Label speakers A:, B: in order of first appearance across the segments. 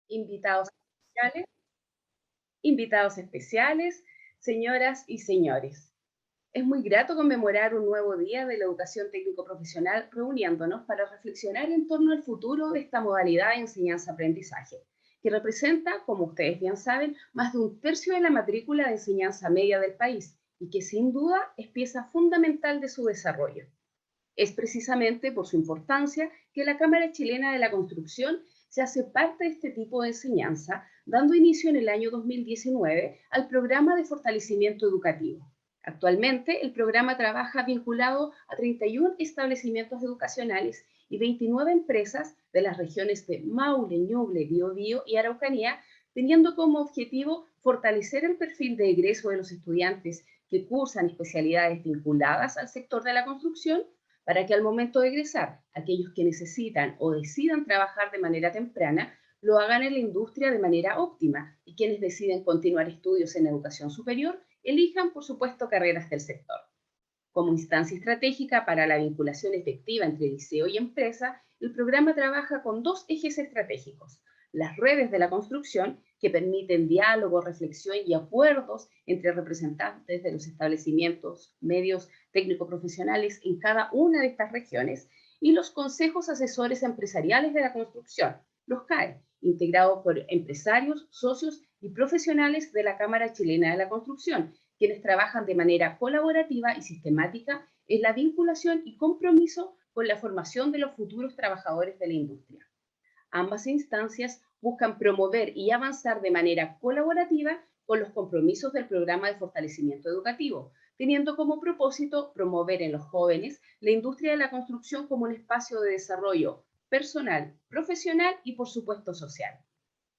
A: invitados especiales, invitados especiales, señoras y señores. Es muy grato conmemorar un nuevo día de la educación técnico-profesional reuniéndonos para reflexionar en torno al futuro de esta modalidad de enseñanza-aprendizaje, que representa, como ustedes bien saben, más de un tercio de la matrícula de enseñanza media del país y que sin duda es pieza fundamental de su desarrollo. Es precisamente por su importancia que la Cámara Chilena de la Construcción se hace parte de este tipo de enseñanza, dando inicio en el año 2019 al programa de fortalecimiento educativo. Actualmente, el programa trabaja vinculado a 31 establecimientos educacionales y 29 empresas de las regiones de Maule, Ñuble, Biobío y Araucanía, teniendo como objetivo fortalecer el perfil de egreso de los estudiantes que cursan especialidades vinculadas al sector de la construcción para que al momento de egresar, aquellos que necesitan o decidan trabajar de manera temprana, lo hagan en la industria de manera óptima y quienes deciden continuar estudios en educación superior, elijan, por supuesto, carreras del sector. Como instancia estratégica para la vinculación efectiva entre liceo y empresa, el programa trabaja con dos ejes estratégicos: las redes de la construcción, que permiten diálogo, reflexión y acuerdos entre representantes de los establecimientos medios técnico-profesionales en cada una de estas regiones, y los consejos asesores empresariales de la construcción, los CAE, integrados por empresarios, socios y profesionales de la Cámara Chilena de la Construcción, quienes trabajan de manera colaborativa y sistemática en la vinculación y compromiso con la formación de los futuros trabajadores de la industria. Ambas instancias buscan promover y avanzar de manera colaborativa con los compromisos del programa de fortalecimiento educativo, teniendo como propósito promover en los jóvenes la industria de la construcción como un espacio de desarrollo personal, profesional y, por supuesto, social.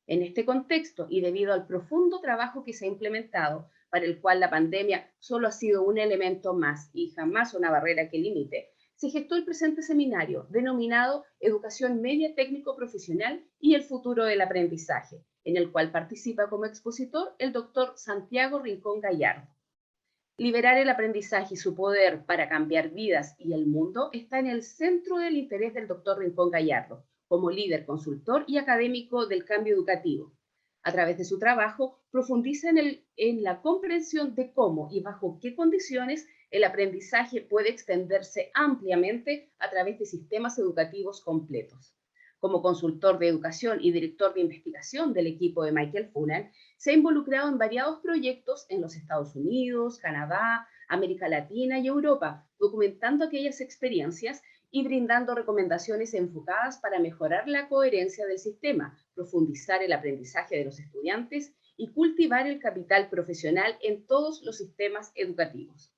A: En este contexto, y debido al profundo trabajo que se ha implementado, para el cual la pandemia solo ha sido un elemento más y jamás una barrera que limite, se gestó el presente seminario denominado Educación Media Técnico Profesional y el futuro del aprendizaje, en el cual participa como expositor el doctor Santiago Rincón Gallardo. Liberar el aprendizaje y su poder para cambiar vidas y el mundo está en el centro del interés del doctor Rincón Gallardo, como líder consultor y académico del cambio educativo. A través de su trabajo, profundiza en la comprensión de cómo y bajo qué condiciones el aprendizaje puede extenderse ampliamente a través de sistemas educativos completos. Como consultor de educación y director de investigación del equipo de Michael Funan, se ha involucrado en variados proyectos en los Estados Unidos, Canadá, América Latina y Europa, documentando aquellas experiencias y brindando recomendaciones enfocadas para mejorar la coherencia del sistema, profundizar el aprendizaje de los estudiantes y cultivar el capital profesional en todos los sistemas educativos.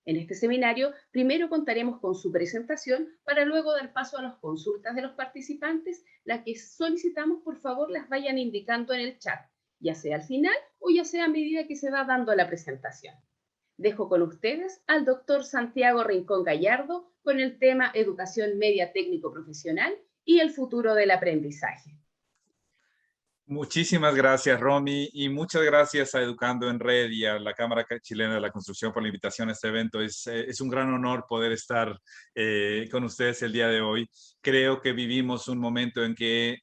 A: En este seminario, primero contaremos con su presentación para luego dar paso a las consultas de los participantes, las que solicitamos por favor las vayan indicando en el chat, ya sea al final o ya sea a medida que se va dando la presentación. Dejo con ustedes al doctor Santiago Rincón Gallardo con el tema Educación Media Técnico Profesional y el futuro del aprendizaje.
B: Muchísimas gracias, Romy, y muchas gracias a Educando en Red y a la Cámara Chilena de la Construcción por la invitación a este evento. Es un gran honor poder estar con ustedes el día de hoy. Creo que vivimos un momento en que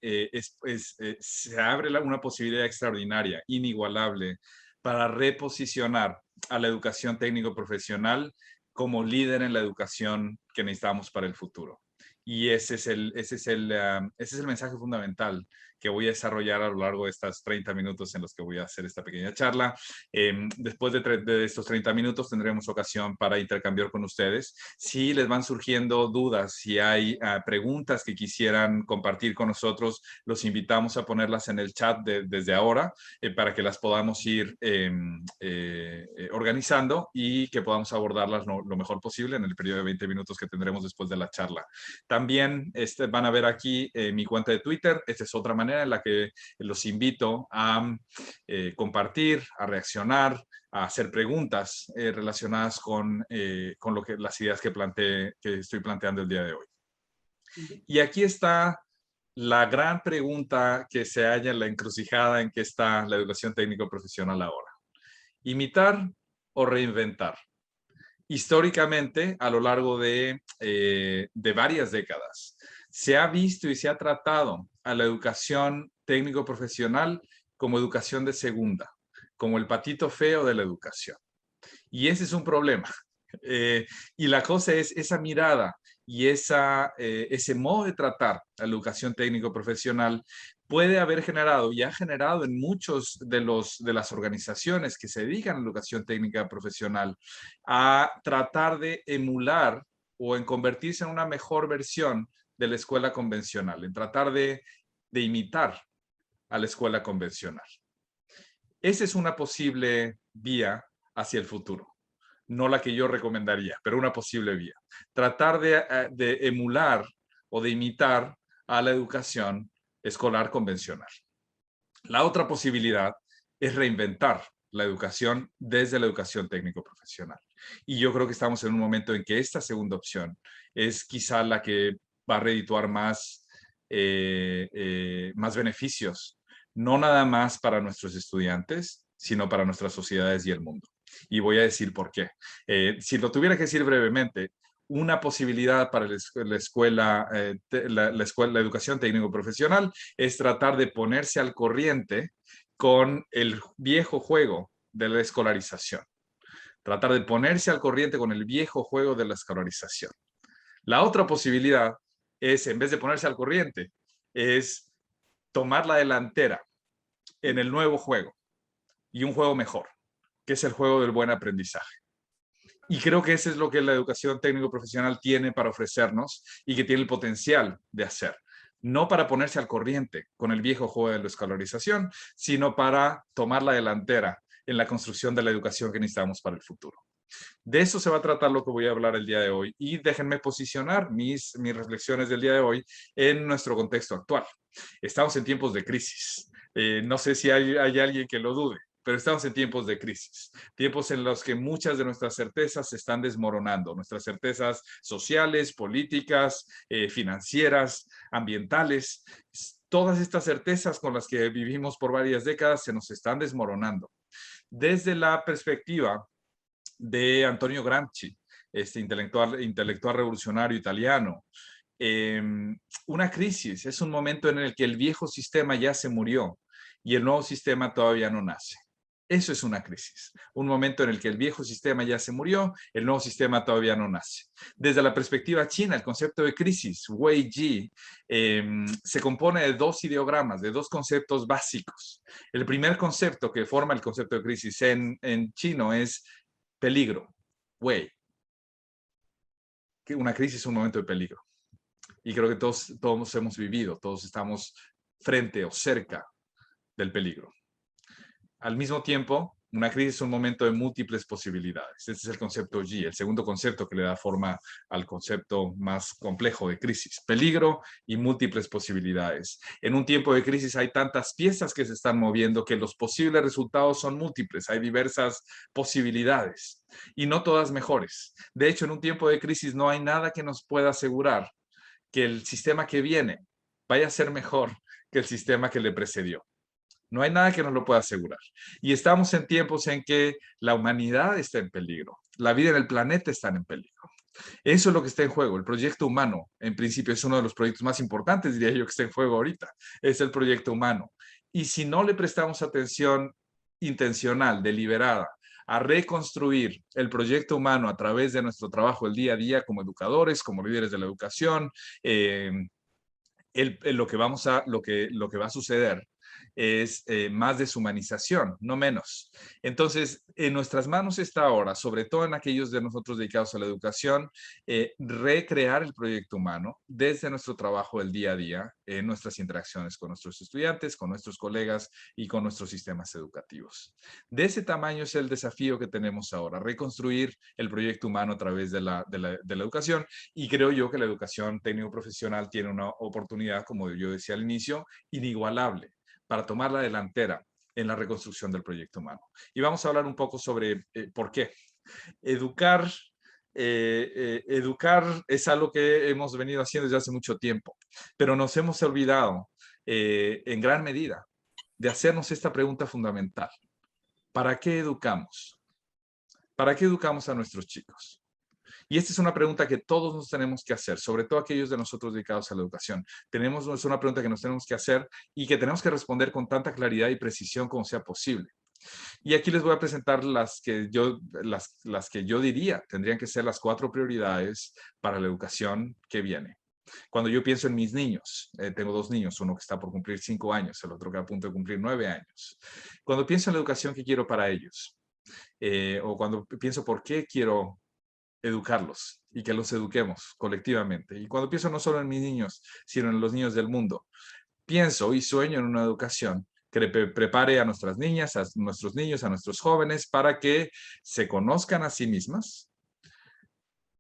B: se abre una posibilidad extraordinaria, inigualable, para reposicionar a la educación técnico-profesional como líder en la educación que necesitamos para el futuro. Y ese es el mensaje fundamental que voy a desarrollar a lo largo de estos 30 minutos en los que voy a hacer esta pequeña charla. Después de estos 30 minutos tendremos ocasión para intercambiar con ustedes. Si les van surgiendo dudas, si hay preguntas que quisieran compartir con nosotros, los invitamos a ponerlas en el chat desde ahora para que las podamos ir organizando y que podamos abordarlas lo mejor posible en el periodo de 20 minutos que tendremos después de la charla. También van a ver aquí mi cuenta de Twitter. Esta es otra manera en la que los invito a compartir, a reaccionar, a hacer preguntas relacionadas con las ideas que estoy planteando el día de hoy. Y aquí está la gran pregunta que se halla en la encrucijada en que está la educación técnico-profesional ahora. ¿Imitar o reinventar? Históricamente, a lo largo de varias décadas, se ha visto y se ha tratado a la educación técnico profesional como educación de segunda, como el patito feo de la educación. Y ese es un problema. Y la cosa es esa mirada y ese modo de tratar a la educación técnico profesional puede haber generado y ha generado en muchos de las organizaciones que se dedican a la educación técnica profesional a tratar de emular o en convertirse en una mejor versión de la escuela convencional, en tratar de imitar a la escuela convencional. Esa es una posible vía hacia el futuro. No la que yo recomendaría, pero una posible vía. Tratar de emular o de imitar a la educación escolar convencional. La otra posibilidad es reinventar la educación desde la educación técnico-profesional. Y yo creo que estamos en un momento en que esta segunda opción es quizá la que va a redituar más beneficios, no nada más para nuestros estudiantes, sino para nuestras sociedades y el mundo. Y voy a decir por qué. Si lo tuviera que decir brevemente, una posibilidad para la escuela, la educación técnico-profesional es tratar de ponerse al corriente con el viejo juego de la escolarización. Tratar de ponerse al corriente con el viejo juego de la escolarización. La otra posibilidad es, en vez de ponerse al corriente, es tomar la delantera en el nuevo juego y un juego mejor, que es el juego del buen aprendizaje. Y creo que eso es lo que la educación técnico-profesional tiene para ofrecernos y que tiene el potencial de hacer. No para ponerse al corriente con el viejo juego de la escolarización, sino para tomar la delantera en la construcción de la educación que necesitamos para el futuro. De eso se va a tratar lo que voy a hablar el día de hoy y déjenme posicionar mis reflexiones del día de hoy en nuestro contexto actual. Estamos en tiempos de crisis. No sé si hay alguien que lo dude, pero estamos en tiempos de crisis, tiempos en los que muchas de nuestras certezas se están desmoronando, nuestras certezas sociales, políticas, financieras, ambientales. Todas estas certezas con las que vivimos por varias décadas se nos están desmoronando. Desde la perspectiva de Antonio Gramsci, este intelectual revolucionario italiano. Una crisis es un momento en el que el viejo sistema ya se murió y el nuevo sistema todavía no nace. Eso es una crisis, un momento en el que el viejo sistema ya se murió, el nuevo sistema todavía no nace. Desde la perspectiva china, el concepto de crisis, Wei Ji, se compone de dos ideogramas, de dos conceptos básicos. El primer concepto que forma el concepto de crisis en chino es peligro, Wei. Una crisis es un momento de peligro. Y creo que todos hemos vivido, todos estamos frente o cerca del peligro. Al mismo tiempo, una crisis es un momento de múltiples posibilidades. Este es el concepto G, el segundo concepto que le da forma al concepto más complejo de crisis. Peligro y múltiples posibilidades. En un tiempo de crisis hay tantas piezas que se están moviendo que los posibles resultados son múltiples. Hay diversas posibilidades y no todas mejores. De hecho, en un tiempo de crisis no hay nada que nos pueda asegurar que el sistema que viene vaya a ser mejor que el sistema que le precedió. No hay nada que nos lo pueda asegurar. Y estamos en tiempos en que la humanidad está en peligro. La vida en el planeta está en peligro. Eso es lo que está en juego. El proyecto humano, en principio, es uno de los proyectos más importantes, diría yo, que está en juego ahorita. Es el proyecto humano. Y si no le prestamos atención intencional, deliberada, a reconstruir el proyecto humano a través de nuestro trabajo el día a día como educadores, como líderes de la educación, lo que va a suceder es más deshumanización, no menos. Entonces, en nuestras manos está ahora, sobre todo en aquellos de nosotros dedicados a la educación, recrear el proyecto humano desde nuestro trabajo del día a día, en nuestras interacciones con nuestros estudiantes, con nuestros colegas y con nuestros sistemas educativos. De ese tamaño es el desafío que tenemos ahora, reconstruir el proyecto humano a través de la educación, y creo yo que la educación técnico-profesional tiene una oportunidad, como yo decía al inicio, inigualable para tomar la delantera en la reconstrucción del proyecto humano. Y vamos a hablar un poco sobre por qué. Educar es algo que hemos venido haciendo desde hace mucho tiempo, pero nos hemos olvidado en gran medida de hacernos esta pregunta fundamental. ¿Para qué educamos? ¿Para qué educamos a nuestros chicos? Y esta es una pregunta que todos nos tenemos que hacer, sobre todo aquellos de nosotros dedicados a la educación. Es una pregunta que nos tenemos que hacer y que tenemos que responder con tanta claridad y precisión como sea posible. Y aquí les voy a presentar las que yo diría tendrían que ser las 4 prioridades para la educación que viene. Cuando yo pienso en mis niños, tengo 2 niños, uno que está por cumplir 5 años, el otro que a punto de cumplir 9 años. Cuando pienso en la educación que quiero para ellos, o cuando pienso por qué quiero educarlos y que los eduquemos colectivamente. Y cuando pienso no solo en mis niños, sino en los niños del mundo, pienso y sueño en una educación que prepare a nuestras niñas, a nuestros niños, a nuestros jóvenes para que se conozcan a sí mismas,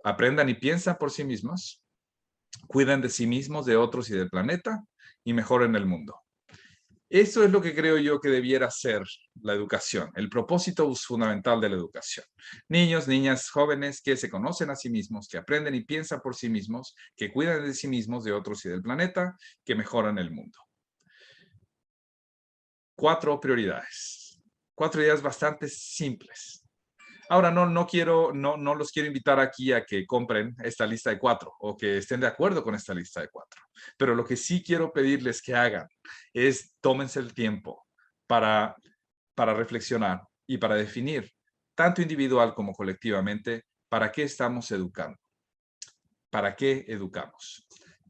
B: aprendan y piensan por sí mismos, cuiden de sí mismos, de otros y del planeta y mejoren el mundo. Eso es lo que creo yo que debiera ser la educación, el propósito fundamental de la educación. Niños, niñas, jóvenes que se conocen a sí mismos, que aprenden y piensan por sí mismos, que cuidan de sí mismos, de otros y del planeta, que mejoran el mundo. 4 prioridades. 4 ideas bastante simples. Ahora, no los quiero invitar aquí a que compren esta lista de 4 o que estén de acuerdo con esta lista de 4. Pero lo que sí quiero pedirles que hagan es tómense el tiempo para, para reflexionar y para definir, tanto individual como colectivamente, para qué estamos educando. ¿Para qué educamos?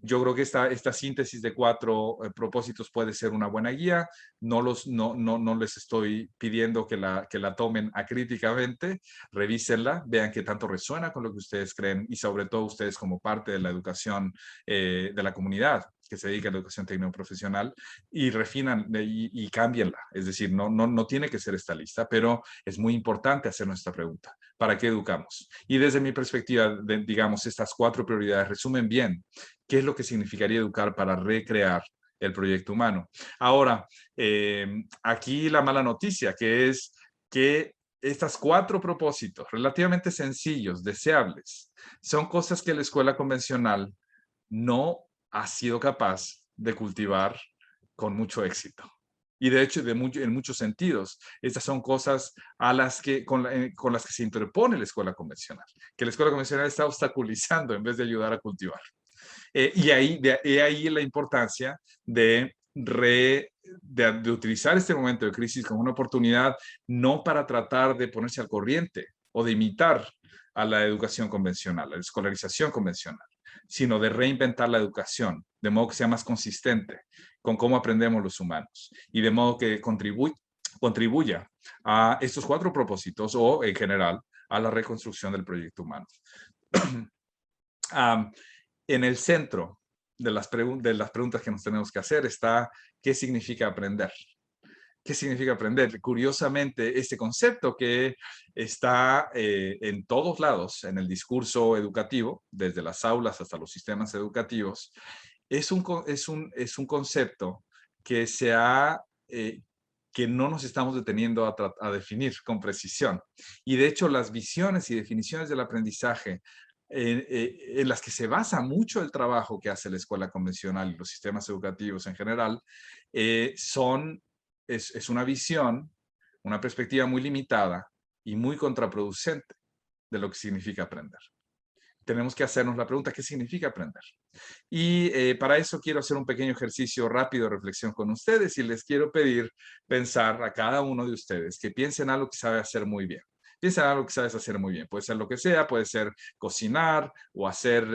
B: Yo creo que esta síntesis de 4 propósitos puede ser una buena guía. No les estoy pidiendo que la tomen acríticamente. Revísenla, vean qué tanto resuena con lo que ustedes creen y sobre todo ustedes como parte de la educación de la comunidad que se dedica a la educación técnico-profesional y refinan y cámbienla. Es decir, no tiene que ser esta lista, pero es muy importante hacer nuestra pregunta. ¿Para qué educamos? Y desde mi perspectiva, digamos, estas 4 prioridades resumen bien qué es lo que significaría educar para recrear el proyecto humano. Ahora, aquí la mala noticia, que es que estas 4 propósitos relativamente sencillos, deseables, son cosas que la escuela convencional no ha sido capaz de cultivar con mucho éxito. Y de hecho, en muchos sentidos, estas son cosas con las que se interpone la escuela convencional, que la escuela convencional está obstaculizando en vez de ayudar a cultivar. Ahí la importancia de utilizar este momento de crisis como una oportunidad, no para tratar de ponerse al corriente o de imitar a la educación convencional, a la escolarización convencional, sino de reinventar la educación, de modo que sea más consistente con cómo aprendemos los humanos y de modo que contribuya a estos 4 propósitos o, en general, a la reconstrucción del proyecto humano. En el centro de las preguntas que nos tenemos que hacer está ¿qué significa aprender? ¿Qué significa aprender? Curiosamente, este concepto que está en todos lados en el discurso educativo, desde las aulas hasta los sistemas educativos, es un concepto que que no nos estamos deteniendo a definir con precisión. Y de hecho, las visiones y definiciones del aprendizaje en las que se basa mucho el trabajo que hace la escuela convencional y los sistemas educativos en general, es una visión, una perspectiva muy limitada y muy contraproducente de lo que significa aprender. Tenemos que hacernos la pregunta, ¿qué significa aprender? Y para eso quiero hacer un pequeño ejercicio rápido de reflexión con ustedes y les quiero pedir pensar a cada uno de ustedes que piensen algo que sabe hacer muy bien. Piensa en algo que sabes hacer muy bien. Puede ser lo que sea, puede ser cocinar o hacer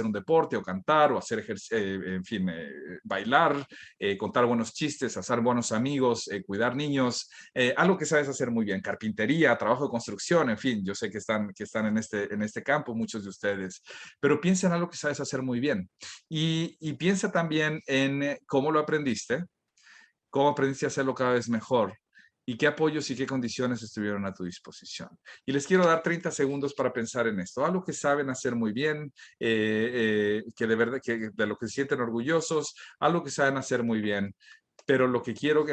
B: un deporte o cantar o hacer en fin, bailar, contar buenos chistes, hacer buenos amigos, cuidar niños, algo que sabes hacer muy bien. Carpintería, trabajo de construcción, en fin, yo sé que están en este campo muchos de ustedes, pero piensa en algo que sabes hacer muy bien y piensa también en cómo lo aprendiste, cómo aprendiste a hacerlo cada vez mejor y qué apoyos y qué condiciones estuvieron a tu disposición. Y les quiero dar 30 segundos para pensar en esto, algo que saben hacer muy bien, que de verdad, que de lo que se sienten orgullosos, algo que saben hacer muy bien. Pero en lo que quiero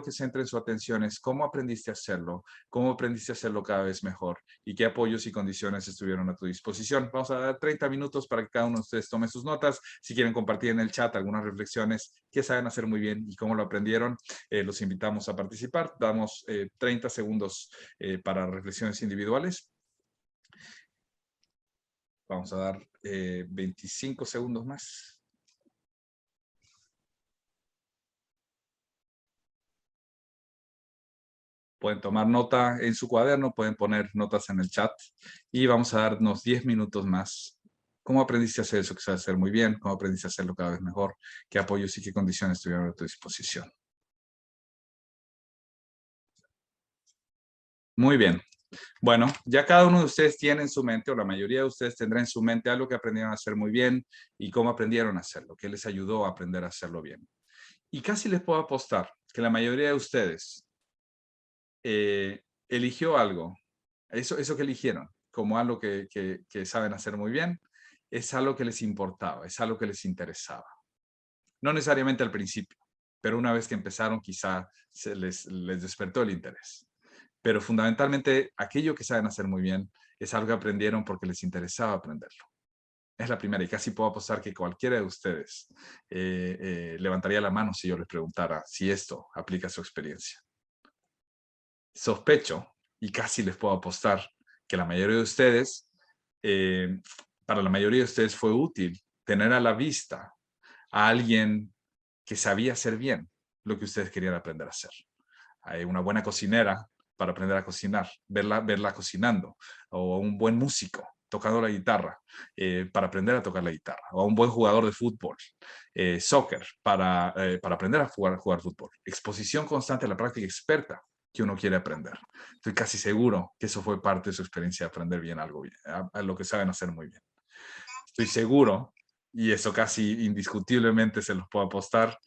B: que centren su atención es cómo aprendiste a hacerlo cada vez mejor y qué apoyos y condiciones estuvieron a tu disposición. Vamos a dar 30 minutos para que cada uno de ustedes tome sus notas. Si quieren compartir en el chat algunas reflexiones que saben hacer muy bien y cómo lo aprendieron, los invitamos a participar. Damos 30 segundos para reflexiones individuales. Vamos a dar 25 segundos más. Pueden tomar nota en su cuaderno, pueden poner notas en el chat y vamos a darnos 10 minutos más. ¿Cómo aprendiste a hacer eso que sabes hacer muy bien? ¿Cómo aprendiste a hacerlo cada vez mejor? ¿Qué apoyos y qué condiciones tuvieron a tu disposición? Muy bien. Bueno, ya cada uno de ustedes tiene en su mente, o la mayoría de ustedes tendrá en su mente algo que aprendieron a hacer muy bien y cómo aprendieron a hacerlo, qué les ayudó a aprender a hacerlo bien. Y casi les puedo apostar que la mayoría de ustedes eligió algo, eso que eligieron, como algo que saben hacer muy bien, es algo que les importaba, es algo que les interesaba. No necesariamente al principio, pero una vez que empezaron quizá les despertó el interés. Pero fundamentalmente aquello que saben hacer muy bien es algo que aprendieron porque les interesaba aprenderlo. Es la primera y casi puedo apostar que cualquiera de ustedes levantaría la mano si yo les preguntara si esto aplica a su experiencia. Sospecho y casi les puedo apostar que la mayoría de ustedes, para la mayoría de ustedes fue útil tener a la vista a alguien que sabía hacer bien lo que ustedes querían aprender a hacer. Hay una buena cocinera para aprender a cocinar, verla cocinando, o un buen músico tocando la guitarra para aprender a tocar la guitarra, o un buen jugador de fútbol, soccer, para aprender a jugar fútbol. Exposición constante a la práctica experta que uno quiere aprender. Estoy casi seguro que eso fue parte de su experiencia de aprender bien algo, bien, a lo que saben hacer muy bien. Estoy seguro, y eso casi indiscutiblemente se los puedo apostar,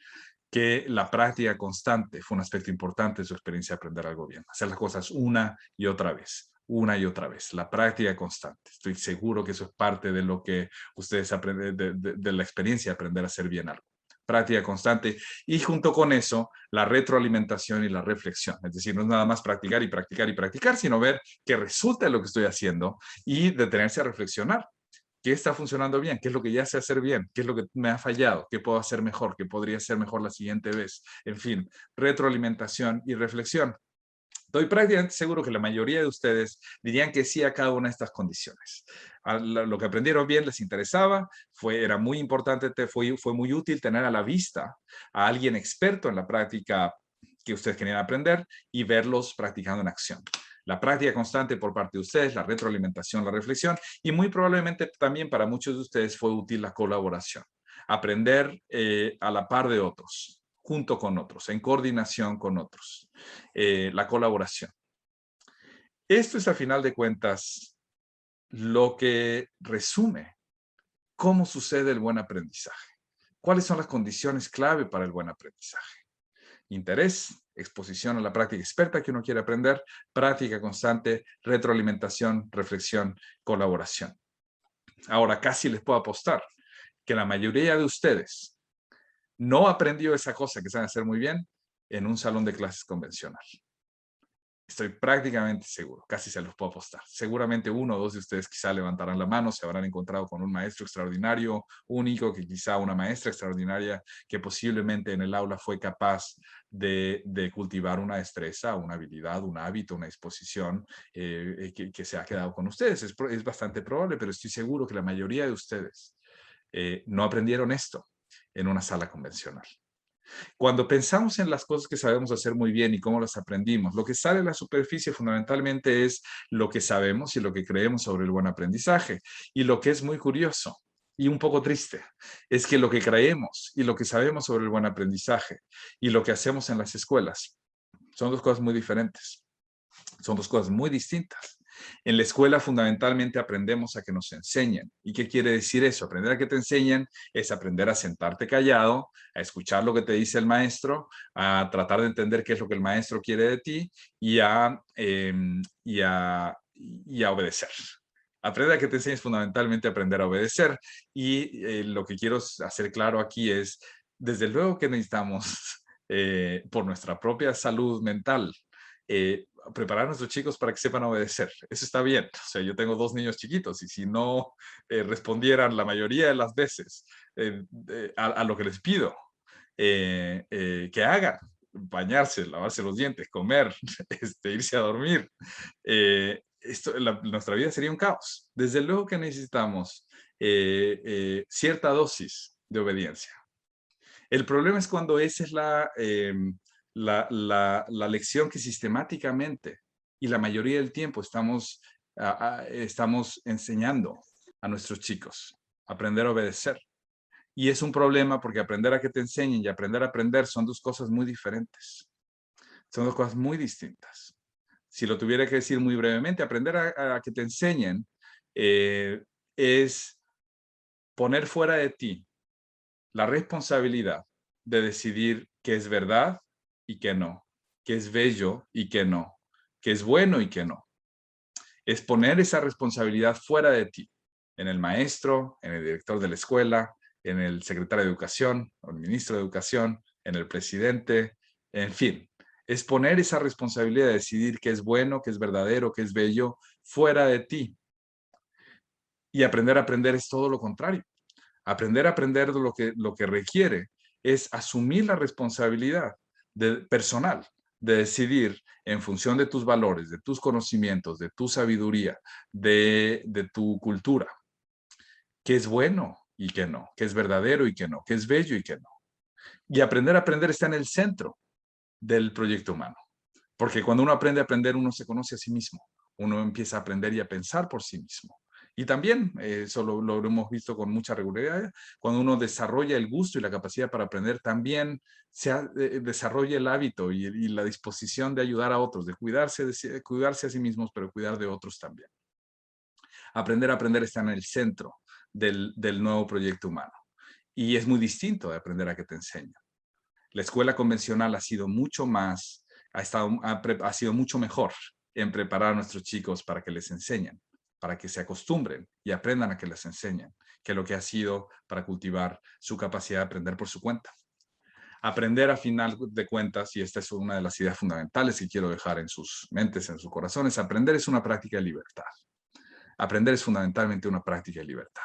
B: que la práctica constante fue un aspecto importante de su experiencia de aprender algo bien. Hacer las cosas una y otra vez, una y otra vez. La práctica constante. Estoy seguro que eso es parte de lo que ustedes aprenden, de la experiencia de aprender a hacer bien algo. Práctica constante y junto con eso la retroalimentación y la reflexión. Es decir, no es nada más practicar y practicar y practicar, sino ver qué resulta de lo que estoy haciendo y detenerse a reflexionar. ¿Qué está funcionando bien? ¿Qué es lo que ya sé hacer bien? ¿Qué es lo que me ha fallado? ¿Qué puedo hacer mejor? ¿Qué podría hacer mejor la siguiente vez? En fin, retroalimentación y reflexión. Estoy prácticamente seguro que la mayoría de ustedes dirían que sí a cada una de estas condiciones. Lo que aprendieron bien les interesaba, era muy importante, fue muy útil tener a la vista a alguien experto en la práctica que ustedes querían aprender y verlos practicando en acción. La práctica constante por parte de ustedes, la retroalimentación, la reflexión y muy probablemente también para muchos de ustedes fue útil la colaboración. Aprender a la par de otros, junto con otros, en coordinación con otros. La colaboración. Esto es, a final de cuentas, lo que resume cómo sucede el buen aprendizaje. ¿Cuáles son las condiciones clave para el buen aprendizaje? Interés, exposición a la práctica experta que uno quiere aprender, práctica constante, retroalimentación, reflexión, colaboración. Ahora, casi les puedo apostar que la mayoría de ustedes no aprendió esa cosa que saben hacer muy bien en un salón de clases convencional. Estoy prácticamente seguro, casi se los puedo apostar. Seguramente uno o dos de ustedes quizá levantarán la mano, se habrán encontrado con un maestro extraordinario, único, que quizá una maestra extraordinaria que posiblemente en el aula fue capaz de cultivar una destreza, una habilidad, un hábito, una disposición que se ha quedado con ustedes. Es bastante probable, pero estoy seguro que la mayoría de ustedes no aprendieron esto en una sala convencional. Cuando pensamos en las cosas que sabemos hacer muy bien y cómo las aprendimos, lo que sale a la superficie fundamentalmente es lo que sabemos y lo que creemos sobre el buen aprendizaje. Y lo que es muy curioso y un poco triste es que lo que creemos y lo que sabemos sobre el buen aprendizaje y lo que hacemos en las escuelas son dos cosas muy diferentes. Son dos cosas muy distintas. En la escuela fundamentalmente aprendemos a que nos enseñen. ¿Y qué quiere decir eso? Aprender a que te enseñen es aprender a sentarte callado, a escuchar lo que te dice el maestro, a tratar de entender qué es lo que el maestro quiere de ti y a obedecer. Aprender a que te enseñes fundamentalmente aprender a obedecer. Y lo que quiero hacer claro aquí es, desde luego que necesitamos, por nuestra propia salud mental, preparar a nuestros chicos para que sepan obedecer. Eso está bien. O sea, yo tengo dos niños chiquitos y si no respondieran la mayoría de las veces a lo que les pido que hagan, bañarse, lavarse los dientes, comer, irse a dormir, nuestra vida sería un caos. Desde luego que necesitamos cierta dosis de obediencia. El problema es cuando esa es la lección que sistemáticamente y la mayoría del tiempo estamos enseñando a nuestros chicos, aprender a obedecer. Y es un problema porque aprender a que te enseñen y aprender a aprender son dos cosas muy diferentes. Son dos cosas muy distintas. Si lo tuviera que decir muy brevemente, aprender a que te enseñen es poner fuera de ti la responsabilidad de decidir qué es verdad y qué no, qué es bello y qué no, qué es bueno y qué no. Es poner esa responsabilidad fuera de ti, en el maestro, en el director de la escuela, en el secretario de Educación, o el ministro de Educación, en el presidente, en fin. Es poner esa responsabilidad de decidir qué es bueno, qué es verdadero, qué es bello, fuera de ti. Y aprender a aprender es todo lo contrario. Aprender a aprender lo que requiere es asumir la responsabilidad personal de decidir en función de tus valores, de tus conocimientos, de tu sabiduría, de tu cultura, qué es bueno y qué no, qué es verdadero y qué no, qué es bello y qué no. Y aprender a aprender está en el centro del proyecto humano. Porque cuando uno aprende a aprender, uno se conoce a sí mismo. Uno empieza a aprender y a pensar por sí mismo. Y también, eso lo hemos visto con mucha regularidad, cuando uno desarrolla el gusto y la capacidad para aprender, también desarrolla el hábito y la disposición de ayudar a otros, de cuidarse a sí mismos, pero cuidar de otros también. Aprender a aprender está en el centro del nuevo proyecto humano. Y es muy distinto de aprender a que te enseñan. La escuela convencional ha sido mucho más, ha sido mucho mejor en preparar a nuestros chicos para que les enseñen, para que se acostumbren y aprendan a que les enseñen, que lo que ha sido para cultivar su capacidad de aprender por su cuenta. Aprender a final de cuentas, y esta es una de las ideas fundamentales que quiero dejar en sus mentes, en sus corazones, aprender es una práctica de libertad. Aprender es fundamentalmente una práctica de libertad.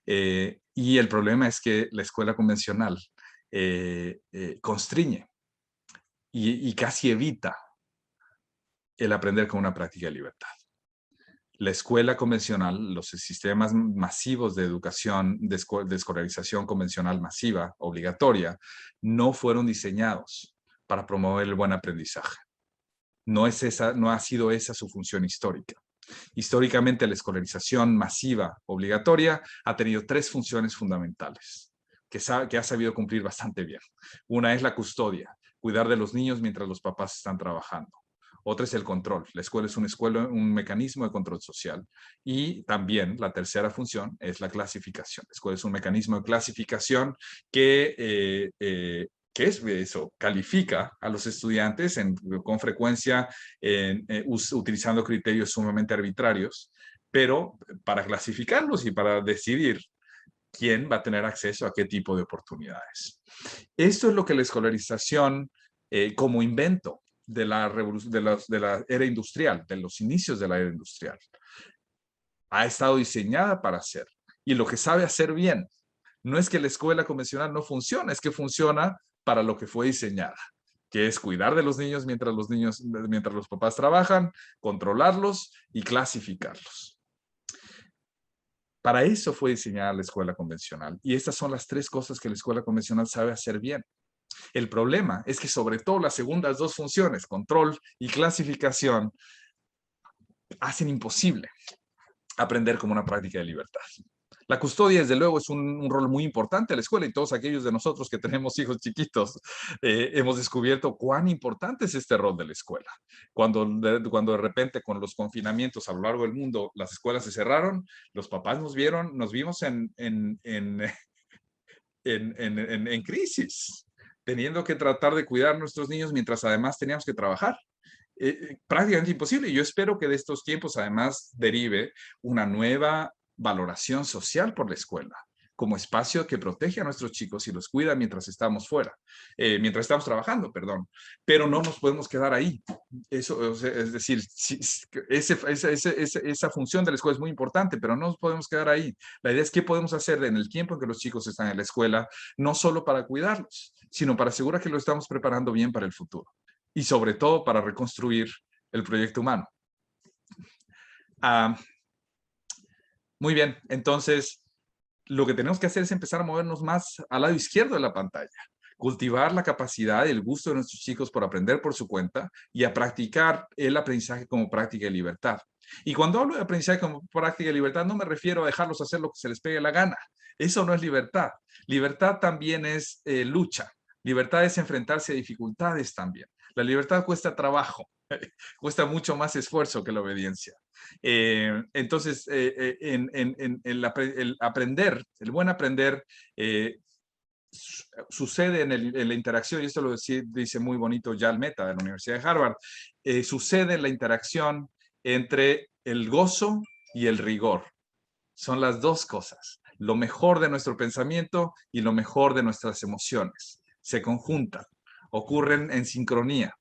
B: Y el problema es que la escuela convencional constriñe y casi evita el aprender con una práctica de libertad. La escuela convencional, los sistemas masivos de educación, de escolarización convencional masiva, obligatoria, no fueron diseñados para promover el buen aprendizaje. No ha sido esa su función histórica. Históricamente, la escolarización masiva obligatoria ha tenido tres funciones fundamentales que ha sabido cumplir bastante bien. Una es la custodia, cuidar de los niños mientras los papás están trabajando. Otra es el control. La escuela es un mecanismo de control social. Y también la tercera función es la clasificación. La escuela es un mecanismo de clasificación que ¿qué es eso? Califica a los estudiantes con frecuencia utilizando criterios sumamente arbitrarios, pero para clasificarlos y para decidir quién va a tener acceso a qué tipo de oportunidades. Esto es lo que la escolarización como invento de la era industrial, de los inicios de la era industrial, ha estado diseñada para hacer. Y lo que sabe hacer bien, no es que la escuela convencional no funciona, es que funciona para lo que fue diseñada, que es cuidar de los niños mientras los papás trabajan, controlarlos y clasificarlos. Para eso fue diseñada la escuela convencional. Y estas son las tres cosas que la escuela convencional sabe hacer bien. El problema es que sobre todo las segundas dos funciones, control y clasificación, hacen imposible aprender como una práctica de libertad. La custodia, desde luego, es un rol muy importante en la escuela y todos aquellos de nosotros que tenemos hijos chiquitos hemos descubierto cuán importante es este rol de la escuela. Cuando de repente con los confinamientos a lo largo del mundo las escuelas se cerraron, los papás nos vimos en crisis, teniendo que tratar de cuidar a nuestros niños mientras además teníamos que trabajar. Prácticamente imposible. Y yo espero que de estos tiempos además derive una nueva valoración social por la escuela, como espacio que protege a nuestros chicos y los cuida mientras estamos mientras estamos trabajando, perdón. Pero no nos podemos quedar ahí. Eso, es decir, esa función de la escuela es muy importante, pero no nos podemos quedar ahí. La idea es qué podemos hacer en el tiempo en que los chicos están en la escuela, no solo para cuidarlos, sino para asegurar que lo estamos preparando bien para el futuro. Y sobre todo para reconstruir el proyecto humano. Ah, muy bien, entonces lo que tenemos que hacer es empezar a movernos más al lado izquierdo de la pantalla, cultivar la capacidad y el gusto de nuestros chicos por aprender por su cuenta y a practicar el aprendizaje como práctica de libertad. Y cuando hablo de aprendizaje como práctica de libertad, no me refiero a dejarlos hacer lo que se les pegue la gana. Eso no es libertad. Libertad también es lucha. Libertad es enfrentarse a dificultades también. La libertad cuesta trabajo, cuesta mucho más esfuerzo que la obediencia. Entonces, el aprender, el buen aprender, sucede en la interacción, y esto lo dice muy bonito Yal Mehta de la Universidad de Harvard, sucede en la interacción entre el gozo y el rigor. Son las dos cosas, lo mejor de nuestro pensamiento y lo mejor de nuestras emociones. Se conjuntan, ocurren en sincronía.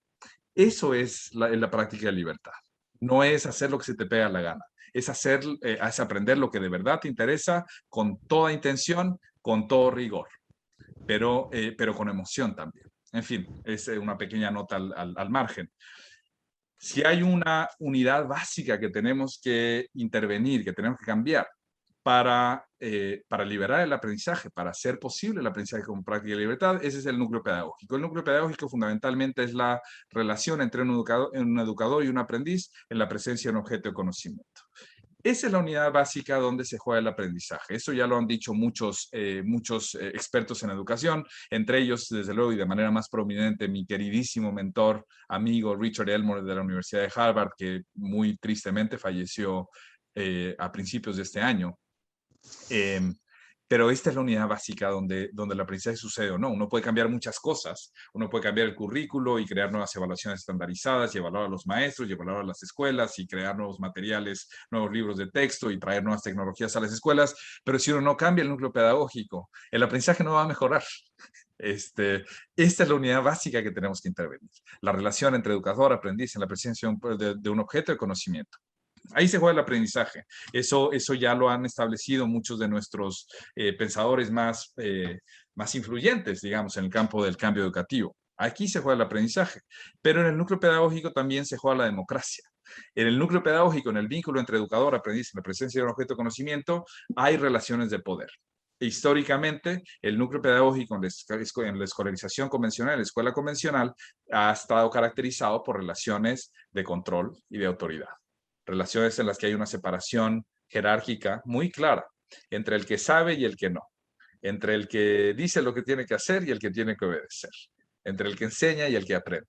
B: Eso es la práctica de libertad. No es hacer lo que se te pega la gana. Es aprender lo que de verdad te interesa con toda intención, con todo rigor, pero con emoción también. En fin, es una pequeña nota al margen. Si hay una unidad básica que tenemos que intervenir, que tenemos que cambiar, para liberar el aprendizaje, para hacer posible el aprendizaje con práctica de libertad, ese es el núcleo pedagógico. El núcleo pedagógico fundamentalmente es la relación entre un educador y un aprendiz en la presencia de un objeto de conocimiento. Esa es la unidad básica donde se juega el aprendizaje. Eso ya lo han dicho muchos expertos en educación, entre ellos, desde luego, y de manera más prominente, mi queridísimo mentor, amigo Richard Elmore de la Universidad de Harvard, que muy tristemente falleció a principios de este año. Pero esta es la unidad básica donde el aprendizaje sucede o no. Uno puede cambiar muchas cosas. Uno puede cambiar el currículo y crear nuevas evaluaciones estandarizadas y evaluar a los maestros y evaluar a las escuelas y crear nuevos materiales, nuevos libros de texto y traer nuevas tecnologías a las escuelas. Pero si uno no cambia el núcleo pedagógico, el aprendizaje no va a mejorar. Esta es la unidad básica que tenemos que intervenir. La relación entre educador y aprendiz en la presencia de un objeto de conocimiento. Ahí se juega el aprendizaje. Eso ya lo han establecido muchos de nuestros pensadores más influyentes, digamos, en el campo del cambio educativo. Aquí se juega el aprendizaje, pero en el núcleo pedagógico también se juega la democracia. En el núcleo pedagógico, en el vínculo entre educador y aprendiz, en la presencia de un objeto de conocimiento, hay relaciones de poder. Históricamente, el núcleo pedagógico en la escolarización convencional, en la escuela convencional, ha estado caracterizado por relaciones de control y de autoridad. Relaciones en las que hay una separación jerárquica muy clara entre el que sabe y el que no, entre el que dice lo que tiene que hacer y el que tiene que obedecer, entre el que enseña y el que aprende.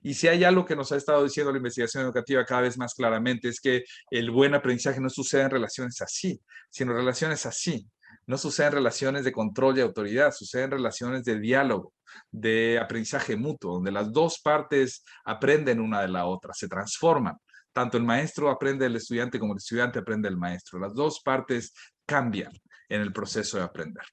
B: Y si hay algo que nos ha estado diciendo la investigación educativa cada vez más claramente es que el buen aprendizaje no sucede en relaciones así, sino en relaciones así. No sucede en relaciones de control y autoridad, sucede en relaciones de diálogo, de aprendizaje mutuo, donde las dos partes aprenden una de la otra, se transforman. Tanto el maestro aprende del estudiante como el estudiante aprende del maestro. Las dos partes cambian en el proceso de aprender.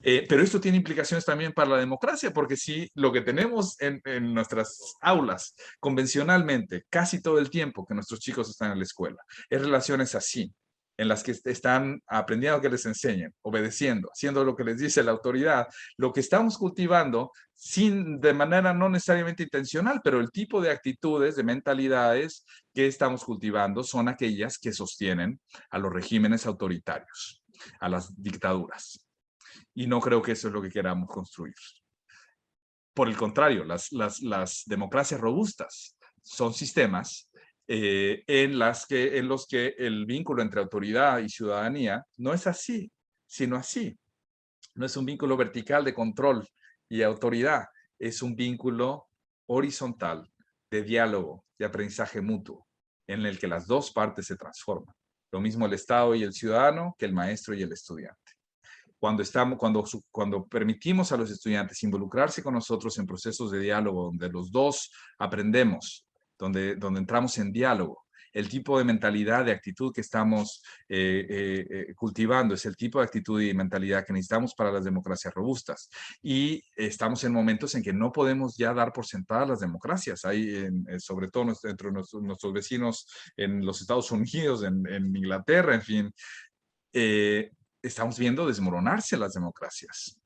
B: Pero esto tiene implicaciones también para la democracia, porque si lo que tenemos en nuestras aulas convencionalmente, casi todo el tiempo que nuestros chicos están en la escuela, es relaciones así, en las que están aprendiendo que les enseñen, obedeciendo, haciendo lo que les dice la autoridad, lo que estamos cultivando, de manera no necesariamente intencional, pero el tipo de actitudes, de mentalidades que estamos cultivando son aquellas que sostienen a los regímenes autoritarios, a las dictaduras. Y no creo que eso es lo que queramos construir. Por el contrario, las democracias robustas son sistemas en los que el vínculo entre autoridad y ciudadanía no es así, sino así. No es un vínculo vertical de control y autoridad, es un vínculo horizontal de diálogo, de aprendizaje mutuo, en el que las dos partes se transforman. Lo mismo el Estado y el ciudadano que el maestro y el estudiante. Cuando permitimos a los estudiantes involucrarse con nosotros en procesos de diálogo, donde los dos aprendemos, donde entramos en diálogo, el tipo de mentalidad, de actitud que estamos cultivando es el tipo de actitud y mentalidad que necesitamos para las democracias robustas. Y estamos en momentos en que no podemos ya dar por sentadas las democracias. Hay, sobre todo entre nuestros vecinos en los Estados Unidos, en Inglaterra, en fin, estamos viendo desmoronarse las democracias.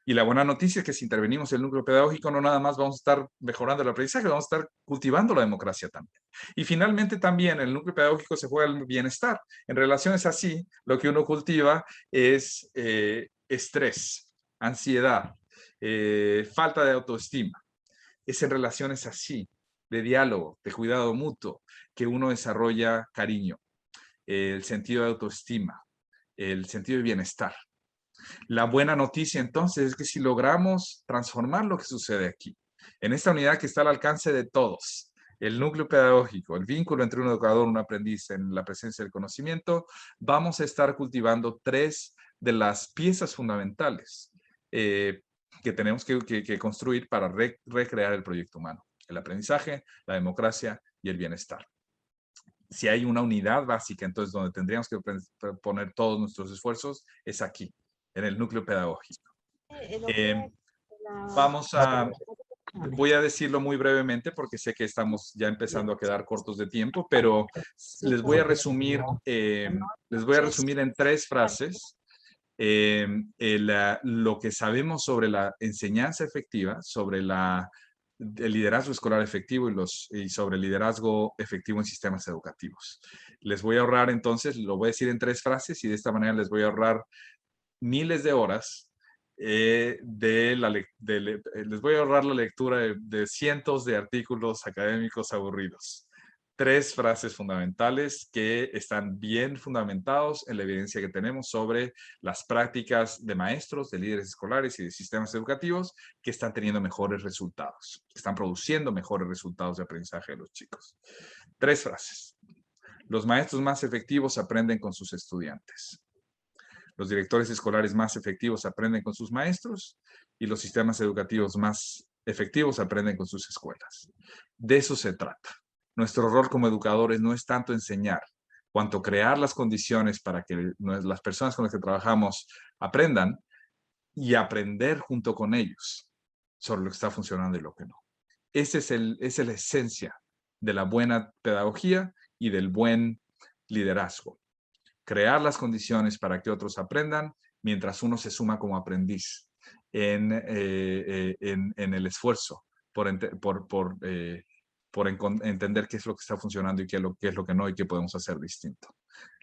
B: Y la buena noticia es que si intervenimos en el núcleo pedagógico, no nada más vamos a estar mejorando el aprendizaje, vamos a estar cultivando la democracia también. Y finalmente también en el núcleo pedagógico se juega el bienestar. En relaciones así, lo que uno cultiva es estrés, ansiedad, falta de autoestima. Es en relaciones así, de diálogo, de cuidado mutuo, que uno desarrolla cariño, el sentido de autoestima, el sentido de bienestar. La buena noticia entonces es que si logramos transformar lo que sucede aquí, en esta unidad que está al alcance de todos, el núcleo pedagógico, el vínculo entre un educador y un aprendiz en la presencia del conocimiento, vamos a estar cultivando tres de las piezas fundamentales que tenemos que construir para recrear el proyecto humano: el aprendizaje, la democracia y el bienestar. Si hay una unidad básica, entonces donde tendríamos que poner todos nuestros esfuerzos es aquí, en el núcleo pedagógico. Vamos a, voy a decirlo muy brevemente porque sé que estamos ya empezando a quedar cortos de tiempo, pero les voy a resumir en tres frases lo que sabemos sobre la enseñanza efectiva, sobre el liderazgo escolar efectivo y sobre el liderazgo efectivo en sistemas educativos. Les voy a ahorrar entonces, lo voy a decir en tres frases y de esta manera les voy a ahorrar miles de horas les voy a ahorrar la lectura de cientos de artículos académicos aburridos. Tres frases fundamentales que están bien fundamentados en la evidencia que tenemos sobre las prácticas de maestros, de líderes escolares y de sistemas educativos que están teniendo mejores resultados, que están produciendo mejores resultados de aprendizaje de los chicos. Tres frases. Los maestros más efectivos aprenden con sus estudiantes. Los directores escolares más efectivos aprenden con sus maestros y los sistemas educativos más efectivos aprenden con sus escuelas. De eso se trata. Nuestro rol como educadores no es tanto enseñar, cuanto crear las condiciones para que las personas con las que trabajamos aprendan y aprender junto con ellos sobre lo que está funcionando y lo que no. Esa es la esencia de la buena pedagogía y del buen liderazgo. Crear las condiciones para que otros aprendan mientras uno se suma como aprendiz en el esfuerzo por entender qué es lo que está funcionando y qué es lo que no y qué podemos hacer distinto.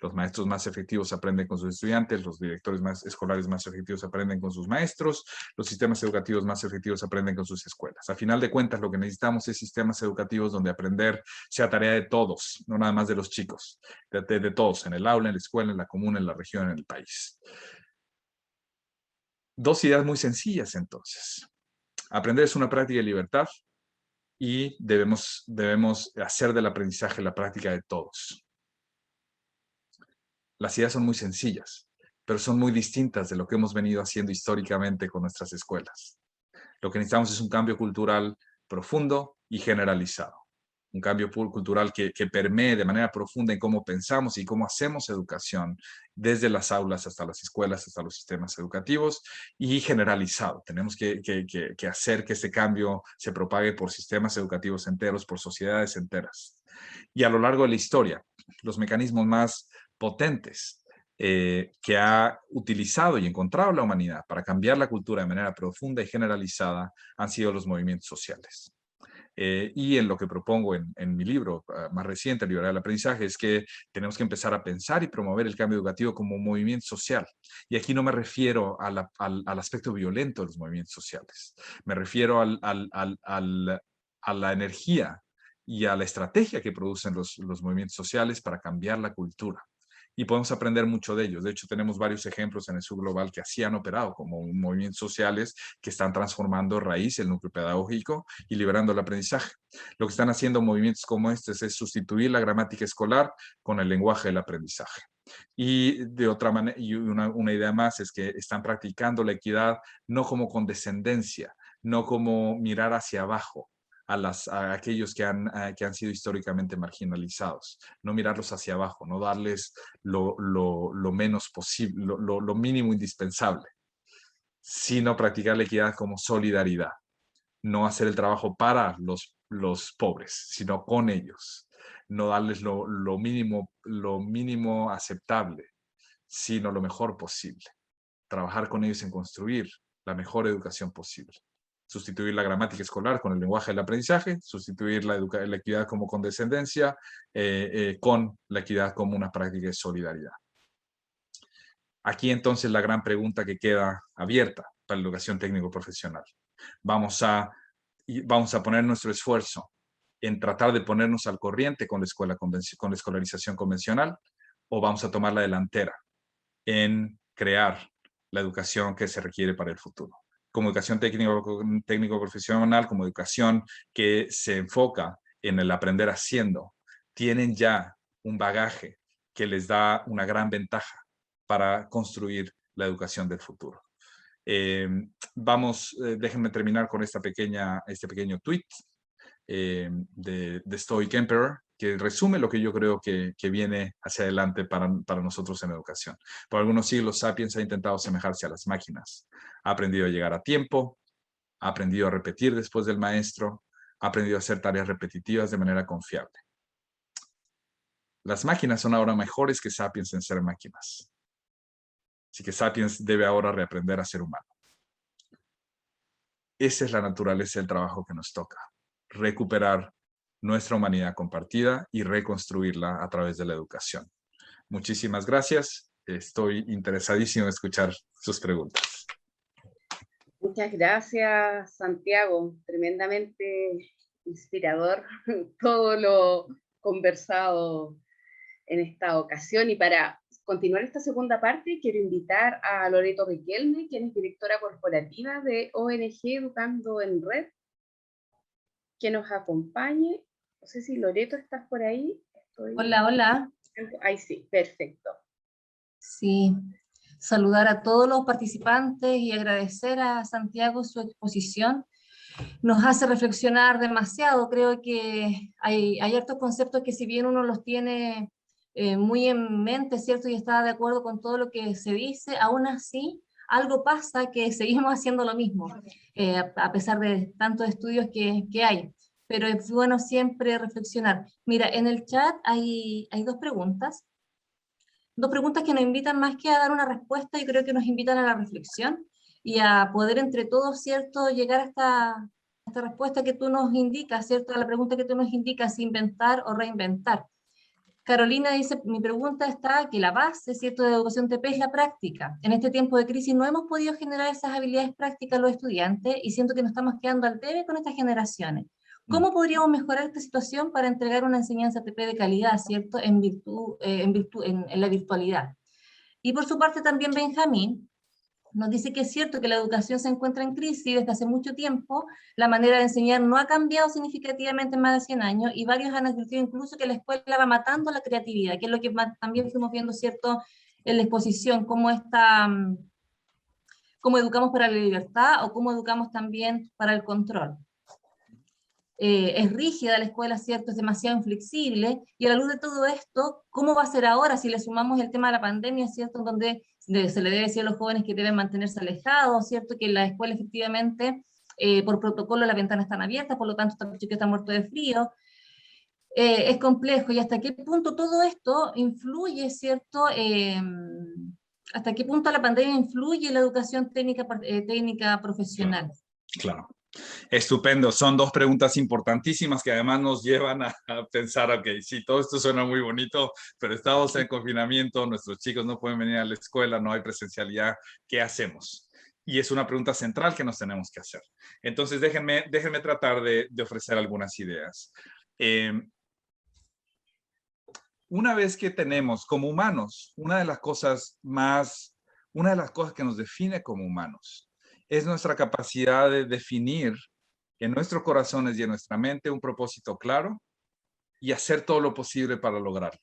B: Los maestros más efectivos aprenden con sus estudiantes, los directores escolares más efectivos aprenden con sus maestros, los sistemas educativos más efectivos aprenden con sus escuelas. A final de cuentas, lo que necesitamos es sistemas educativos donde aprender sea tarea de todos, no nada más de los chicos, de todos, en el aula, en la escuela, en la comuna, en la región, en el país. Dos ideas muy sencillas, entonces. Aprender es una práctica de libertad y debemos hacer del aprendizaje la práctica de todos. Las ideas son muy sencillas, pero son muy distintas de lo que hemos venido haciendo históricamente con nuestras escuelas. Lo que necesitamos es un cambio cultural profundo y generalizado. Un cambio cultural que permee de manera profunda en cómo pensamos y cómo hacemos educación, desde las aulas hasta las escuelas, hasta los sistemas educativos, y generalizado. Tenemos que hacer que este cambio se propague por sistemas educativos enteros, por sociedades enteras. Y a lo largo de la historia, los mecanismos más potentes que ha utilizado y encontrado la humanidad para cambiar la cultura de manera profunda y generalizada han sido los movimientos sociales. Y en lo que propongo en mi libro más reciente, Liberar el Aprendizaje, es que tenemos que empezar a pensar y promover el cambio educativo como un movimiento social. Y aquí no me refiero al aspecto violento de los movimientos sociales, me refiero a la energía y a la estrategia que producen los movimientos sociales para cambiar la cultura. Y podemos aprender mucho de ellos. De hecho, tenemos varios ejemplos en el sur global que así han operado como movimientos sociales que están transformando raíz el núcleo pedagógico y liberando el aprendizaje. Lo que están haciendo movimientos como estos es sustituir la gramática escolar con el lenguaje del aprendizaje. Y de otra manera, y una idea más es que están practicando la equidad no como condescendencia, no como mirar hacia abajo a aquellos que han sido históricamente marginalizados, no mirarlos hacia abajo, no darles lo menos posible, lo mínimo indispensable, sino practicar la equidad como solidaridad, no hacer el trabajo para los pobres, sino con ellos, no darles lo mínimo aceptable, sino lo mejor posible, trabajar con ellos en construir la mejor educación posible. Sustituir la gramática escolar con el lenguaje del aprendizaje, sustituir la equidad como condescendencia con la equidad como una práctica de solidaridad. Aquí entonces la gran pregunta que queda abierta para la educación técnico-profesional. Vamos a poner nuestro esfuerzo en tratar de ponernos al corriente con la escolarización convencional, o vamos a tomar la delantera en crear la educación que se requiere para el futuro. Como educación técnico-profesional, como educación que se enfoca en el aprender haciendo, tienen ya un bagaje que les da una gran ventaja para construir la educación del futuro. Déjenme terminar con este pequeño tweet de Stoic Emperor, que resume lo que yo creo que viene hacia adelante para nosotros en educación. Por algunos siglos, Sapiens ha intentado asemejarse a las máquinas. Ha aprendido a llegar a tiempo, ha aprendido a repetir después del maestro, ha aprendido a hacer tareas repetitivas de manera confiable. Las máquinas son ahora mejores que Sapiens en ser máquinas. Así que Sapiens debe ahora reaprender a ser humano. Esa es la naturaleza del trabajo que nos toca. Recuperar nuestra humanidad compartida y reconstruirla a través de la educación. Muchísimas gracias. Estoy interesadísimo en escuchar sus preguntas.
A: Muchas gracias, Santiago. Tremendamente inspirador todo lo conversado en esta ocasión. Y para continuar esta segunda parte, quiero invitar a Loreto Riquelme, quien es directora corporativa de ONG Educando en Red, que nos acompañe. No sé si Loreto estás por ahí.
C: Hola, hola.
A: Ahí sí, perfecto.
C: Sí, saludar a todos los participantes y agradecer a Santiago su exposición. Nos hace reflexionar demasiado. Creo que hay hartos conceptos que, si bien uno los tiene muy en mente, ¿cierto? Y está de acuerdo con todo lo que se dice, aún así algo pasa que seguimos haciendo lo mismo, a pesar de tantos estudios que hay. Pero es bueno siempre reflexionar. Mira, en el chat hay dos preguntas que nos invitan más que a dar una respuesta, y creo que nos invitan a la reflexión y a poder entre todos, ¿cierto?, llegar a esta respuesta que tú nos indicas, ¿cierto?, a la pregunta que tú nos indicas, inventar o reinventar. Carolina dice, mi pregunta está que la base, ¿cierto?, de educación TP es la práctica. En este tiempo de crisis no hemos podido generar esas habilidades prácticas a los estudiantes y siento que nos estamos quedando al debe con estas generaciones. ¿Cómo podríamos mejorar esta situación para entregar una enseñanza TP de calidad, ¿cierto?, en la virtualidad? Y por su parte también Benjamín nos dice que es cierto que la educación se encuentra en crisis desde hace mucho tiempo, la manera de enseñar no ha cambiado significativamente en más de 100 años, y varios han advertido incluso que la escuela va matando la creatividad, que es lo que también fuimos viendo, ¿cierto?, en la exposición, cómo educamos para la libertad o cómo educamos también para el control. Es rígida la escuela, ¿cierto?, es demasiado inflexible, y a la luz de todo esto, ¿cómo va a ser ahora si le sumamos el tema de la pandemia, ¿cierto?, en donde se le debe decir a los jóvenes que deben mantenerse alejados, ¿cierto?, que en la escuela efectivamente, por protocolo, las ventanas están abiertas, por lo tanto el chico está muerto de frío. Es complejo, y hasta qué punto todo esto influye, ¿cierto?, hasta qué punto la pandemia influye en la educación técnica profesional.
B: Claro. Estupendo, son dos preguntas importantísimas que además nos llevan a pensar, ok, sí, todo esto suena muy bonito, pero estamos en confinamiento, nuestros chicos no pueden venir a la escuela, no hay presencialidad, ¿qué hacemos? Y es una pregunta central que nos tenemos que hacer. Entonces, déjenme tratar de ofrecer algunas ideas. Una vez que tenemos como humanos, una de las cosas que nos define como humanos es nuestra capacidad de definir en nuestros corazones y en nuestra mente un propósito claro y hacer todo lo posible para lograrlo.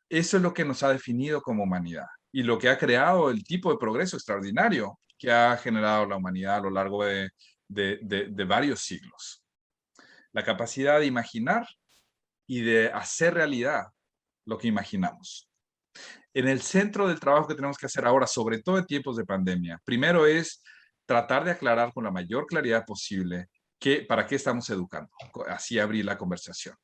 B: Eso es lo que nos ha definido como humanidad y lo que ha creado el tipo de progreso extraordinario que ha generado la humanidad a lo largo de varios siglos. La capacidad de imaginar y de hacer realidad lo que imaginamos. En el centro del trabajo que tenemos que hacer ahora, sobre todo en tiempos de pandemia, primero es tratar de aclarar con la mayor claridad posible para qué estamos educando. Así abrí la conversación.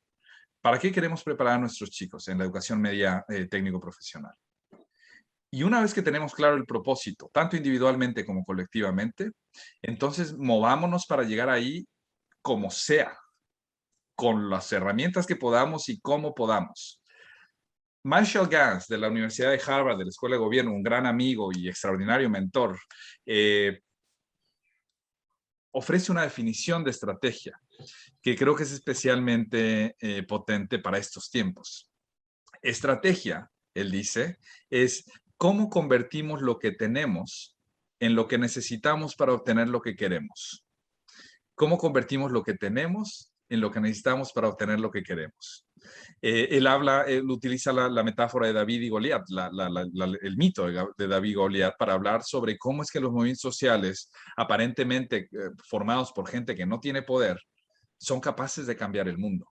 B: ¿Para qué queremos preparar a nuestros chicos en la educación media técnico-profesional? Y una vez que tenemos claro el propósito, tanto individualmente como colectivamente, entonces movámonos para llegar ahí como sea, con las herramientas que podamos y como podamos. Marshall Gans, de la Universidad de Harvard, de la Escuela de Gobierno, un gran amigo y extraordinario mentor, ofrece una definición de estrategia que creo que es especialmente potente para estos tiempos. Estrategia, él dice, es cómo convertimos lo que tenemos en lo que necesitamos para obtener lo que queremos. ¿Cómo convertimos lo que tenemos en lo que necesitamos para obtener lo que queremos? Él utiliza la metáfora de David y Goliat, el mito de David y Goliat, para hablar sobre cómo es que los movimientos sociales, aparentemente formados por gente que no tiene poder, son capaces de cambiar el mundo.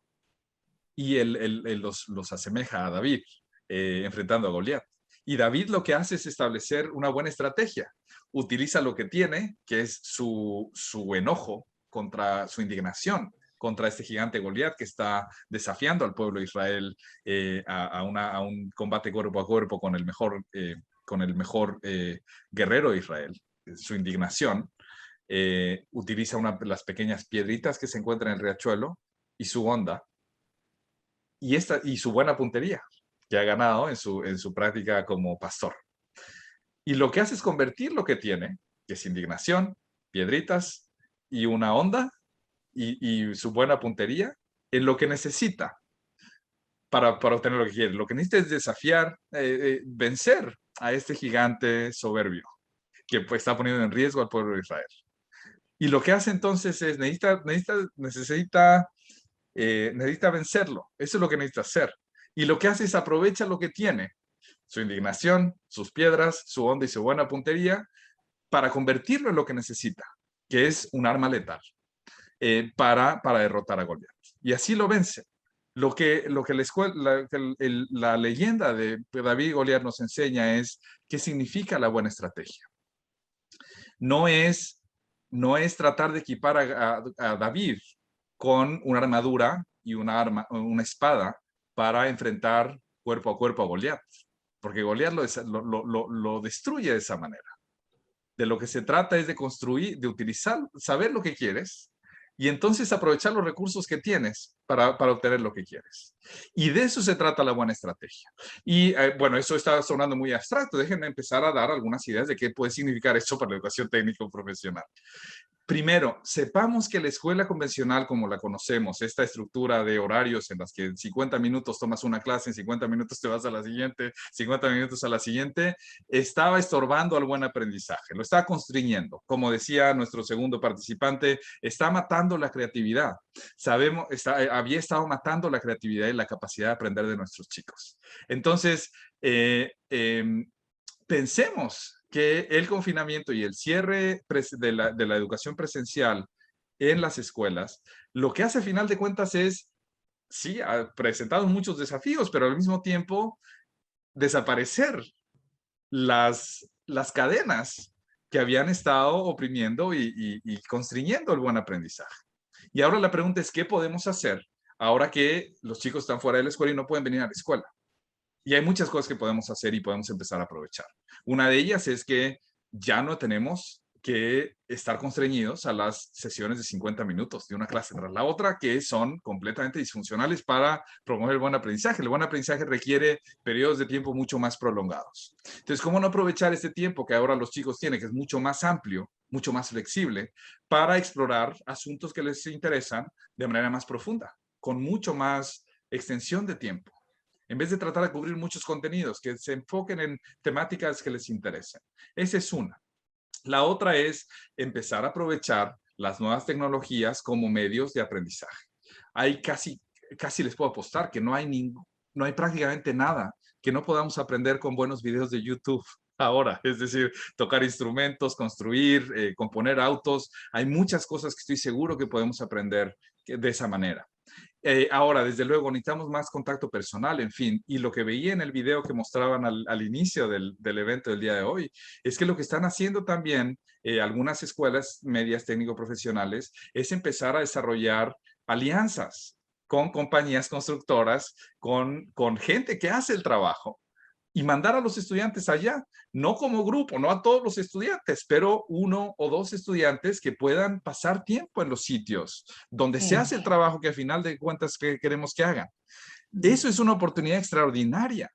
B: Y él los asemeja a David, enfrentando a Goliat. Y David lo que hace es establecer una buena estrategia. Utiliza lo que tiene, que es su enojo contra su indignación contra este gigante Goliat que está desafiando al pueblo de Israel a un combate cuerpo a cuerpo con el mejor guerrero de Israel. Su indignación utiliza las pequeñas piedritas que se encuentran en el riachuelo y su onda y su buena puntería que ha ganado en su práctica como pastor. Y lo que hace es convertir lo que tiene, que es indignación, piedritas y una onda, y su buena puntería, en lo que necesita para obtener lo que quiere. Lo que necesita es desafiar, vencer a este gigante soberbio que pues, está poniendo en riesgo al pueblo de Israel. Y lo que hace entonces es, necesita vencerlo. Eso es lo que necesita hacer. Y lo que hace es aprovecha lo que tiene, su indignación, sus piedras, su onda y su buena puntería, para convertirlo en lo que necesita, que es un arma letal, para derrotar a Goliat. Y así lo vence. Lo que la leyenda de David y Goliat nos enseña es qué significa la buena estrategia. No es tratar de equipar a David con una armadura y una espada para enfrentar cuerpo a cuerpo a Goliat, porque Goliat lo destruye de esa manera. De lo que se trata es de construir, de utilizar, saber lo que quieres y entonces aprovechar los recursos que tienes para obtener lo que quieres. Y de eso se trata la buena estrategia. Y bueno, eso está sonando muy abstracto. Déjenme empezar a dar algunas ideas de qué puede significar esto para la educación técnico profesional. Primero, sepamos que la escuela convencional como la conocemos, esta estructura de horarios en las que en 50 minutos tomas una clase, en 50 minutos te vas a la siguiente, 50 minutos a la siguiente, estaba estorbando al buen aprendizaje, lo estaba constriñendo. Como decía nuestro segundo participante, está matando la creatividad. Había estado matando la creatividad y la capacidad de aprender de nuestros chicos. Entonces, pensemos que el confinamiento y el cierre de la educación presencial en las escuelas, lo que hace a final de cuentas es, sí, ha presentado muchos desafíos, pero al mismo tiempo desaparecer las cadenas que habían estado oprimiendo y constriñendo el buen aprendizaje. Y ahora la pregunta es, ¿qué podemos hacer ahora que los chicos están fuera de la escuela y no pueden venir a la escuela? Y hay muchas cosas que podemos hacer y podemos empezar a aprovechar. Una de ellas es que ya no tenemos que estar constreñidos a las sesiones de 50 minutos de una clase tras la otra, que son completamente disfuncionales para promover el buen aprendizaje. El buen aprendizaje requiere periodos de tiempo mucho más prolongados. Entonces, ¿cómo no aprovechar este tiempo que ahora los chicos tienen, que es mucho más amplio, mucho más flexible, para explorar asuntos que les interesan de manera más profunda, con mucho más extensión de tiempo? En vez de tratar de cubrir muchos contenidos, que se enfoquen en temáticas que les interesen. Esa es una. La otra es empezar a aprovechar las nuevas tecnologías como medios de aprendizaje. Hay casi les puedo apostar que no hay prácticamente nada que no podamos aprender con buenos videos de YouTube ahora, es decir, tocar instrumentos, construir, componer autos. Hay muchas cosas que estoy seguro que podemos aprender de esa manera. Ahora, desde luego, necesitamos más contacto personal, en fin, y lo que veía en el video que mostraban al inicio del evento del día de hoy, es que lo que están haciendo también algunas escuelas medias técnico-profesionales es empezar a desarrollar alianzas con compañías constructoras, con gente que hace el trabajo, y mandar a los estudiantes allá, no como grupo, no a todos los estudiantes, pero 1 o 2 estudiantes que puedan pasar tiempo en los sitios donde se hace el trabajo que al final de cuentas queremos que hagan. Eso es una oportunidad extraordinaria,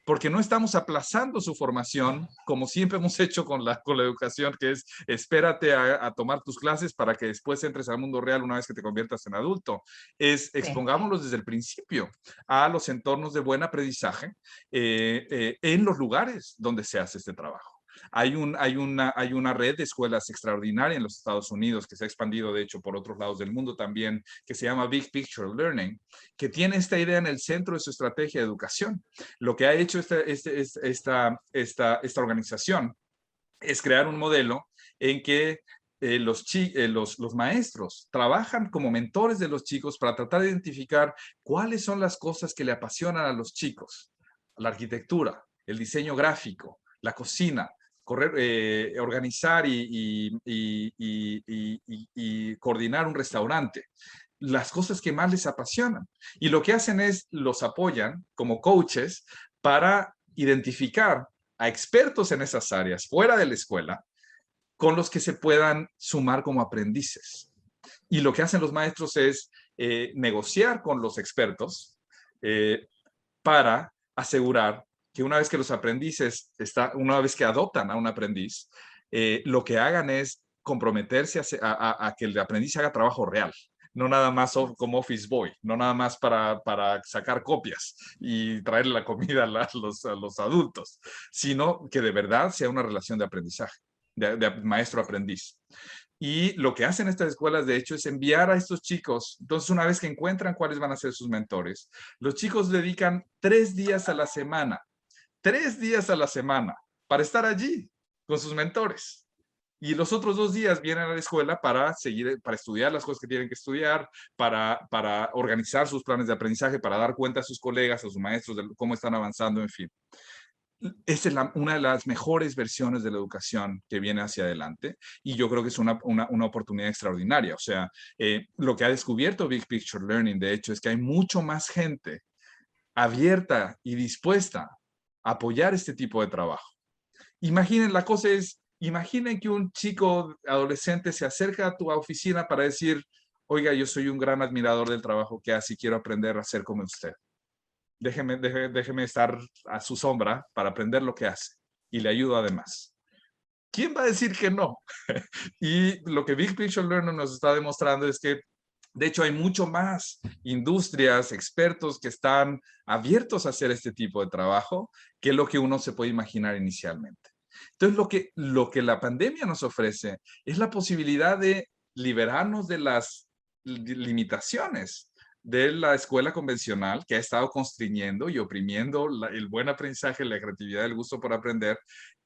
B: porque no estamos aplazando su formación, como siempre hemos hecho con la educación, que es espérate a tomar tus clases para que después entres al mundo real una vez que te conviertas en adulto. Es expongámoslos desde el principio a los entornos de buen aprendizaje en los lugares donde se hace este trabajo. Hay una red de escuelas extraordinaria en los Estados Unidos que se ha expandido, de hecho, por otros lados del mundo también, que se llama Big Picture Learning, que tiene esta idea en el centro de su estrategia de educación. Lo que ha hecho esta organización es crear un modelo en que los maestros trabajan como mentores de los chicos para tratar de identificar cuáles son las cosas que le apasionan a los chicos. La arquitectura, el diseño gráfico, la cocina, organizar y coordinar un restaurante, las cosas que más les apasionan. Y lo que hacen es los apoyan como coaches para identificar a expertos en esas áreas fuera de la escuela con los que se puedan sumar como aprendices. Y lo que hacen los maestros es negociar con los expertos para asegurar que una vez que los aprendices, una vez que adoptan a un aprendiz, lo que hagan es comprometerse a que el aprendiz haga trabajo real, no nada más como office boy, no nada más para sacar copias y traerle la comida a los adultos, sino que de verdad sea una relación de aprendizaje, de maestro-aprendiz. Y lo que hacen estas escuelas, de hecho, es enviar a estos chicos. Entonces, una vez que encuentran cuáles van a ser sus mentores, los chicos dedican 3 días a la semana, 3 días a la semana para estar allí con sus mentores. Y los otros 2 días vienen a la escuela para estudiar las cosas que tienen que estudiar, para organizar sus planes de aprendizaje, para dar cuenta a sus colegas, a sus maestros de cómo están avanzando, en fin. Esta es una de las mejores versiones de la educación que viene hacia adelante y yo creo que es una oportunidad extraordinaria. O sea, lo que ha descubierto Big Picture Learning, de hecho, es que hay mucho más gente abierta y dispuesta a apoyar este tipo de trabajo. Imaginen, la cosa es, imaginen que un chico adolescente se acerca a tu oficina para decir, oiga, yo soy un gran admirador del trabajo que hace y quiero aprender a hacer como usted. Déjeme estar a su sombra para aprender lo que hace y le ayudo además. ¿Quién va a decir que no? Y lo que Big Picture Learning nos está demostrando es que, de hecho, hay mucho más industrias, expertos que están abiertos a hacer este tipo de trabajo que lo que uno se puede imaginar inicialmente. Entonces, lo que la pandemia nos ofrece es la posibilidad de liberarnos de las limitaciones de la escuela convencional que ha estado constriñendo y oprimiendo el buen aprendizaje, la creatividad, el gusto por aprender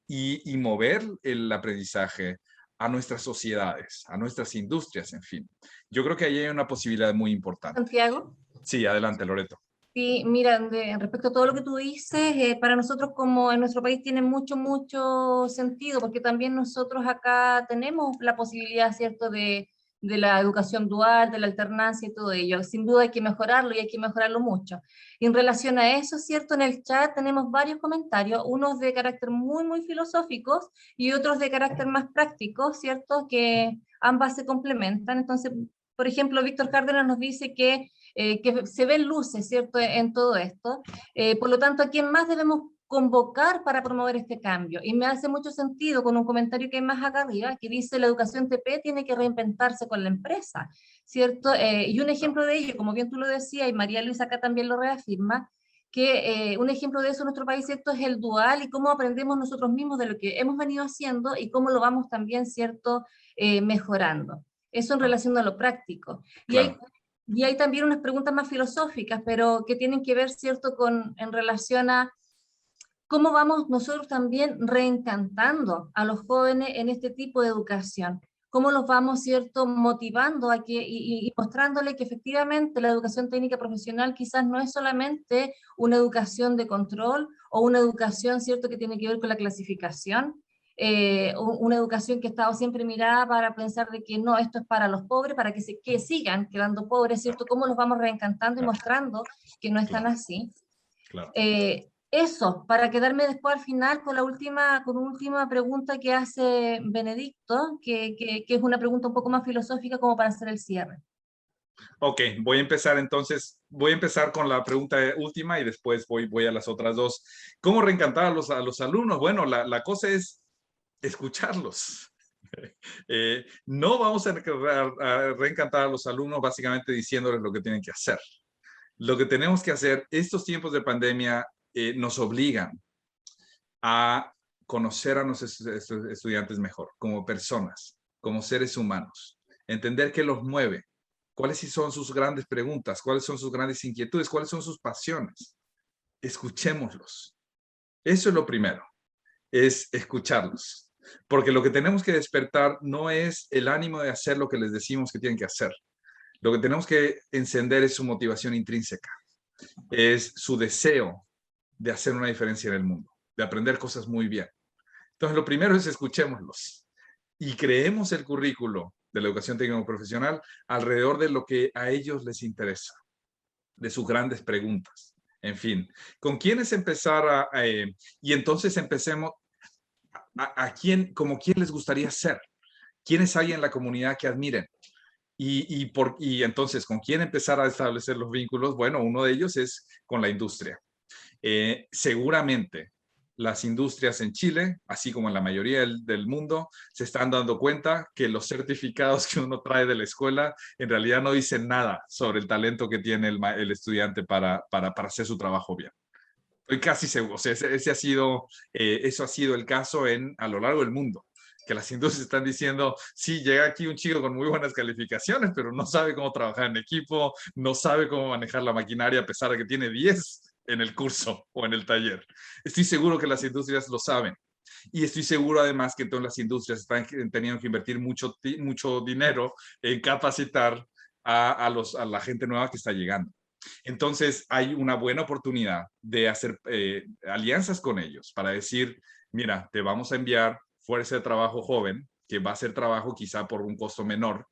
B: y mover el aprendizaje a nuestras sociedades, a nuestras industrias, en fin. Yo creo que ahí hay una posibilidad muy importante.
C: Santiago.
B: Sí, adelante, Loreto.
C: Sí, mira, respecto a todo lo que tú dices, para nosotros como en nuestro país tiene mucho, mucho sentido, porque también nosotros acá tenemos la posibilidad, ¿cierto?, de la educación dual, de la alternancia y todo ello. Sin duda hay que mejorarlo y hay que mejorarlo mucho. Y en relación a eso, ¿cierto?, en el chat tenemos varios comentarios, unos de carácter muy, muy filosóficos y otros de carácter más práctico, ¿cierto?, que ambas se complementan. Entonces, por ejemplo, Víctor Cárdenas nos dice que se ven luces, ¿cierto?, en todo esto. Por lo tanto, ¿a quién más debemos convocar para promover este cambio? Y me hace mucho sentido con un comentario que hay más acá arriba, que dice la educación TP tiene que reinventarse con la empresa, ¿cierto? Y un ejemplo de ello, como bien tú lo decías, y María Luisa acá también lo reafirma, que un ejemplo de eso en nuestro país, ¿cierto?, es el dual y cómo aprendemos nosotros mismos de lo que hemos venido haciendo y cómo lo vamos también, ¿cierto?, mejorando. Eso en relación a lo práctico.
B: Claro.
C: Y hay también unas preguntas más filosóficas, pero que tienen que ver, ¿cierto?, en relación a cómo vamos nosotros también reencantando a los jóvenes en este tipo de educación. Cómo los vamos, ¿cierto?, motivando a que, y mostrándole que efectivamente la educación técnica profesional quizás no es solamente una educación de control o una educación, ¿cierto?, que tiene que ver con la clasificación, una educación que ha estado siempre mirada para pensar de que no, esto es para los pobres, para que sigan quedando pobres, ¿cierto? Cómo los vamos reencantando y mostrando que no están así.
B: Claro.
C: Eso, para quedarme después al final con una última pregunta que hace Benedicto, que es una pregunta un poco más filosófica como para hacer el cierre.
B: Ok, voy a empezar entonces, voy a empezar con la pregunta última y después voy a las otras dos. ¿Cómo reencantar a los alumnos? Bueno, la cosa es escucharlos. No vamos a reencantar a los alumnos básicamente diciéndoles lo que tienen que hacer. Lo que tenemos que hacer, estos tiempos de pandemia nos obligan a conocer a nuestros estudiantes mejor, como personas, como seres humanos, entender qué los mueve, cuáles son sus grandes preguntas, cuáles son sus grandes inquietudes, cuáles son sus pasiones. Escuchémoslos. Eso es lo primero, es escucharlos. Porque lo que tenemos que despertar no es el ánimo de hacer lo que les decimos que tienen que hacer. Lo que tenemos que encender es su motivación intrínseca, es su deseo de hacer una diferencia en el mundo, de aprender cosas muy bien. Entonces, lo primero es escuchémoslos y creemos el currículo de la educación técnico profesional alrededor de lo que a ellos les interesa, de sus grandes preguntas. En fin, ¿con quiénes empezar y entonces empecemos como quién les gustaría ser? ¿Quiénes hay en la comunidad que admiren? Y entonces, ¿con quién empezar a establecer los vínculos? Bueno, uno de ellos es con la industria. Seguramente las industrias en Chile, así como en la mayoría del mundo, se están dando cuenta que los certificados que uno trae de la escuela en realidad no dicen nada sobre el talento que tiene el estudiante para hacer su trabajo bien. Estoy casi seguro, o sea, eso ha sido el caso a lo largo del mundo, que las industrias están diciendo, sí, llega aquí un chico con muy buenas calificaciones, pero no sabe cómo trabajar en equipo, no sabe cómo manejar la maquinaria a pesar de que tiene 10 en el curso o en el taller. Estoy seguro que las industrias lo saben. Y estoy seguro además que todas las industrias están teniendo que invertir mucho dinero en capacitar a la gente nueva que está llegando. Entonces hay una buena oportunidad de hacer alianzas con ellos para decir, mira, te vamos a enviar fuerza de trabajo joven, que va a hacer trabajo quizá por un costo menor,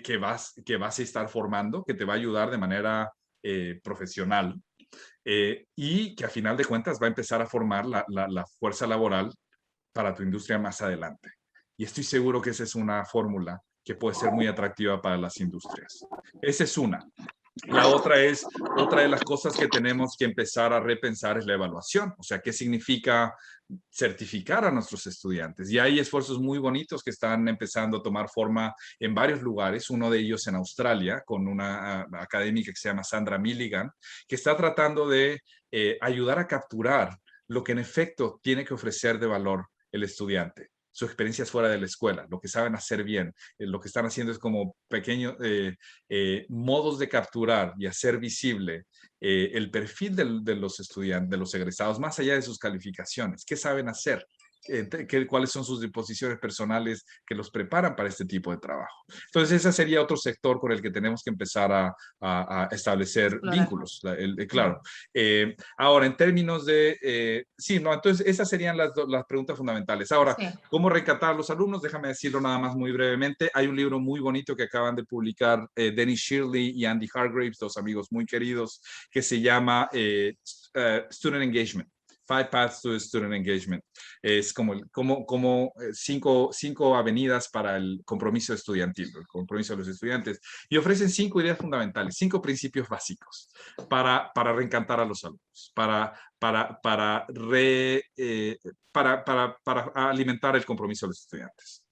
B: que vas a estar formando, que te va a ayudar de manera profesional y que a final de cuentas va a empezar a formar la fuerza laboral para tu industria más adelante. Y estoy seguro que esa es una fórmula que puede ser muy atractiva para las industrias. Esa es una. La otra otra de las cosas que tenemos que empezar a repensar es la evaluación, o sea, qué significa certificar a nuestros estudiantes. Y hay esfuerzos muy bonitos que están empezando a tomar forma en varios lugares, uno de ellos en Australia, con una académica que se llama Sandra Milligan, que está tratando de ayudar a capturar lo que en efecto tiene que ofrecer de valor el estudiante, sus experiencias fuera de la escuela, lo que saben hacer bien. Lo que están haciendo es como pequeños modos de capturar y hacer visible el perfil de los estudiantes, de los egresados, más allá de sus calificaciones. ¿Qué saben hacer? ¿Cuáles son sus disposiciones personales que los preparan para este tipo de trabajo? Entonces, ese sería otro sector con el que tenemos que empezar a establecer
C: Explorar.
B: vínculos, claro. Ahora, en términos de... sí, no, entonces esas serían las preguntas fundamentales. Ahora,
C: Sí.
B: ¿cómo rescatar a los alumnos? Déjame decirlo nada más muy brevemente. Hay un libro muy bonito que acaban de publicar Dennis Shirley y Andy Hargreaves, dos amigos muy queridos, que se llama Student Engagement. 5 Paths to Student Engagement. Es como cinco avenidas para el compromiso estudiantil, el compromiso de los estudiantes. Y ofrecen 5 ideas fundamentales, 5 principios básicos para reencantar a los alumnos, para alimentar el compromiso de los estudiantes.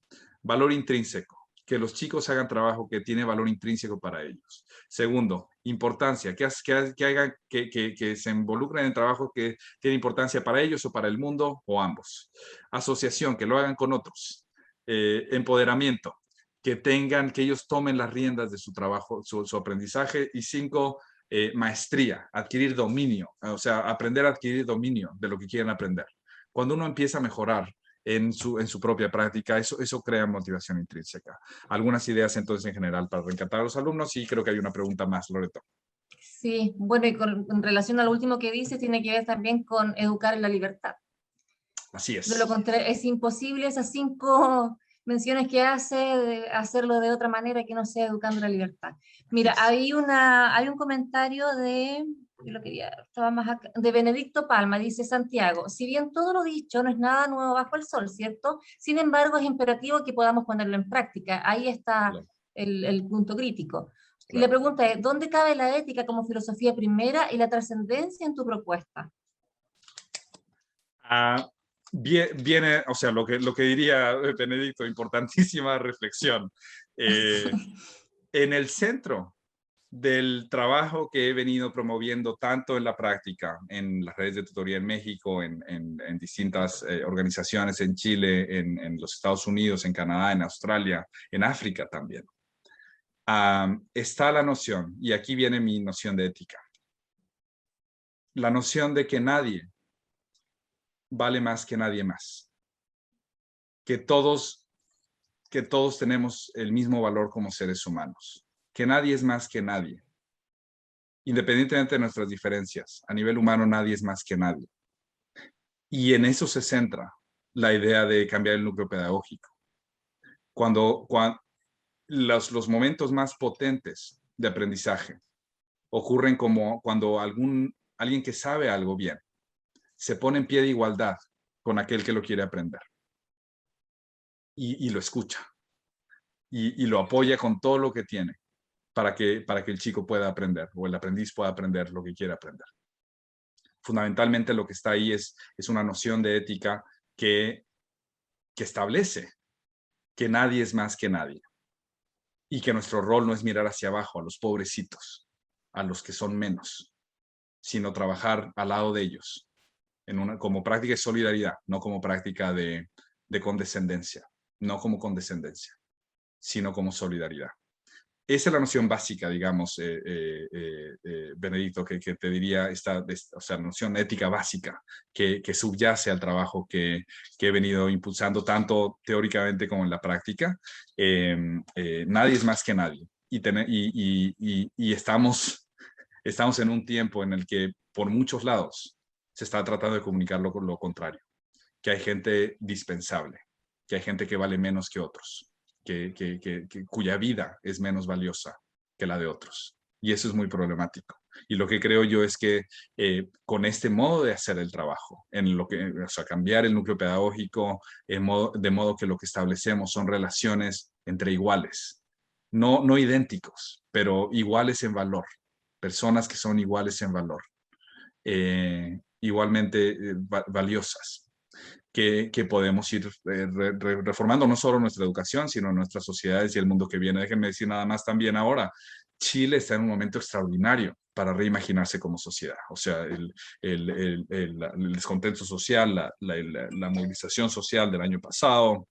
B: Valor intrínseco, que los chicos hagan trabajo que tiene valor intrínseco para ellos. Segundo, importancia, que se involucren en trabajo que tiene importancia para ellos o para el mundo o ambos. Asociación, que lo hagan con otros. Empoderamiento, que ellos tomen las riendas de su trabajo, su aprendizaje. Y 5, maestría, adquirir dominio, o sea, aprender a adquirir dominio de lo que quieren aprender. Cuando uno empieza a mejorar en su propia práctica, eso crea motivación intrínseca. Algunas ideas entonces en general para reencantar a los alumnos, y creo que hay una pregunta más, Loreto.
C: Sí, bueno, y en relación a lo último que dices, tiene que ver también con educar en la libertad.
B: Así es.
C: De lo contrario, es imposible esas 5 menciones que hace, hacerlo de otra manera que no sea educando en la libertad. Mira, hay un comentario de yo lo quería, estaba más acá, de Benedicto Palma, dice Santiago, si bien todo lo dicho no es nada nuevo bajo el sol, ¿cierto? Sin embargo, es imperativo que podamos ponerlo en práctica. Ahí está
B: Claro,
C: el punto crítico. Y la
B: claro.
C: pregunta es, ¿dónde cabe la ética como filosofía primera y la trascendencia en tu propuesta?
B: Ah, viene, o sea, lo que diría Benedicto, importantísima reflexión. En el centro del trabajo que he venido promoviendo tanto en la práctica, en las redes de tutoría en México, en distintas organizaciones en Chile, en los Estados Unidos, en Canadá, en Australia, en África también, está la noción, y aquí viene mi noción de ética, la noción de que nadie vale más que nadie más, que todos tenemos el mismo valor como seres humanos, que nadie es más que nadie, independientemente de nuestras diferencias. A nivel humano nadie es más que nadie. Y en eso se centra la idea de cambiar el núcleo pedagógico. Cuando los momentos más potentes de aprendizaje ocurren como cuando alguien que sabe algo bien se pone en pie de igualdad con aquel que lo quiere aprender y lo escucha y lo apoya con todo lo que tiene para que el chico pueda aprender o el aprendiz pueda aprender lo que quiere aprender. Fundamentalmente lo que está ahí es una noción de ética que establece que nadie es más que nadie y que nuestro rol no es mirar hacia abajo a los pobrecitos, a los que son menos, sino trabajar al lado de ellos como práctica de solidaridad, no como práctica de condescendencia, no como condescendencia, sino como solidaridad. Esa es la noción básica, digamos, Benedicto, que te diría, o sea, noción ética básica que subyace al trabajo que he venido impulsando tanto teóricamente como en la práctica. Nadie es más que nadie. Y estamos en un tiempo en el que por muchos lados se está tratando de comunicar lo contrario, que hay gente dispensable, que hay gente que vale menos que otros, cuya vida es menos valiosa que la de otros. Y eso es muy problemático. Y lo que creo yo es que con este modo de hacer el trabajo, o sea, cambiar el núcleo pedagógico, de modo que lo que establecemos son relaciones entre iguales, no idénticos, pero iguales en valor, personas que son iguales en valor, igualmente valiosas que podemos ir reformando no solo nuestra educación, sino nuestras sociedades y el mundo que viene. Déjenme decir nada más también ahora, Chile está en un momento extraordinario para reimaginarse como sociedad. O sea, el descontento social, la movilización social del año pasado,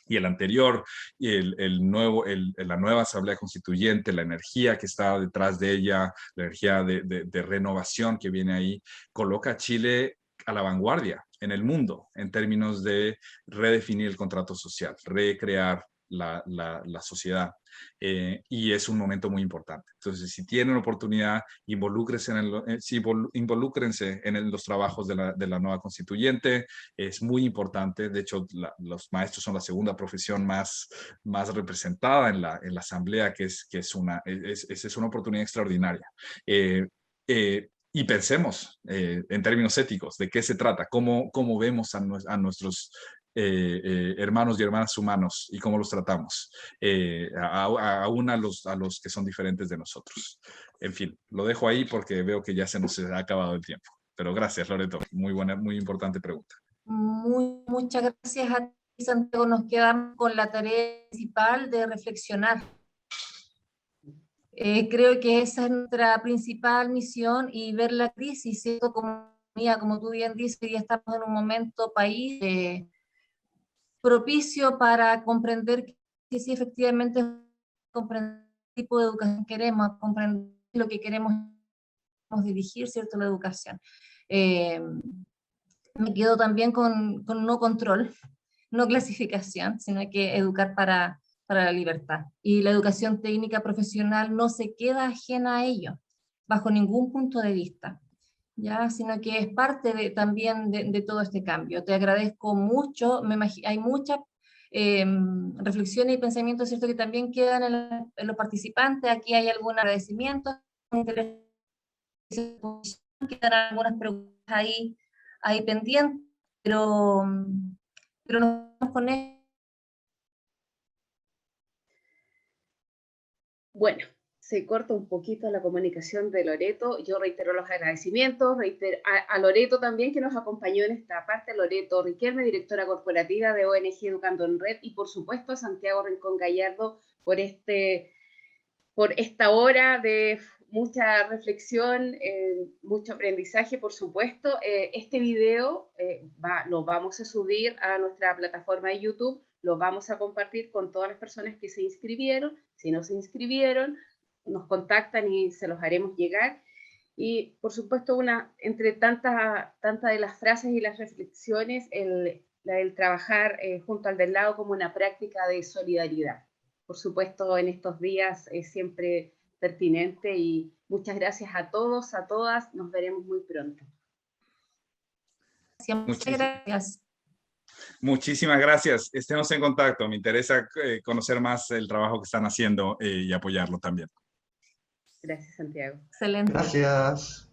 B: y el anterior, y la nueva Asamblea Constituyente, la energía que está detrás de ella, la energía de renovación que viene ahí, coloca a Chile a la vanguardia en el mundo en términos de redefinir el contrato social, recrear la sociedad. Y es un momento muy importante. Entonces, si tienen oportunidad, involúcrense en los trabajos de la nueva constituyente. Es muy importante. De hecho, los maestros son la segunda profesión más representada en la asamblea, que es una oportunidad extraordinaria. Y pensemos en términos éticos, ¿de qué se trata? ¿Cómo vemos a nuestros hermanos y hermanas humanos y cómo los tratamos? Aún a los que son diferentes de nosotros. En fin, lo dejo ahí porque veo que ya se nos ha acabado el tiempo. Pero gracias, Loreto. Muy buena, muy importante pregunta.
C: Muchas gracias a ti, Santiago. Nos quedamos con la tarea principal de reflexionar. Creo que esa es nuestra principal misión y ver la crisis, ¿cierto? Como tú bien dices, ya estamos en un momento país propicio para comprender que sí, efectivamente, comprender qué tipo de educación queremos, comprender lo que queremos dirigir, ¿cierto? La educación. Me quedo también con no control, no clasificación, sino que educar para la libertad. Y la educación técnica profesional no se queda ajena a ello, bajo ningún punto de vista, ¿ya? Sino que es parte también de todo este cambio. Te agradezco mucho, hay muchas reflexiones y pensamientos, ¿cierto?, que también quedan en los participantes. Aquí hay algún agradecimiento, quedan algunas preguntas ahí pendientes, pero nos vamos con esto.
A: Bueno, se corta un poquito la comunicación de Loreto. Yo reitero los agradecimientos, reitero a Loreto también que nos acompañó en esta parte, Loreto Riquelme, directora corporativa de ONG Educando en Red, y por supuesto a Santiago Rincón Gallardo por esta hora de mucha reflexión, mucho aprendizaje, por supuesto. Este video lo vamos a subir a nuestra plataforma de YouTube, lo vamos a compartir con todas las personas que se inscribieron. Si no se inscribieron, nos contactan y se los haremos llegar. Y, por supuesto, entre tantas de las frases y las reflexiones, el trabajar junto al del lado como una práctica de solidaridad. Por supuesto, en estos días es siempre pertinente, y muchas gracias a todos, a todas. Nos veremos muy pronto.
C: Muchas gracias.
B: Muchísimas gracias. Estemos en contacto. Me interesa conocer más el trabajo que están haciendo y apoyarlo también.
A: Gracias, Santiago.
C: Excelente.
D: Gracias.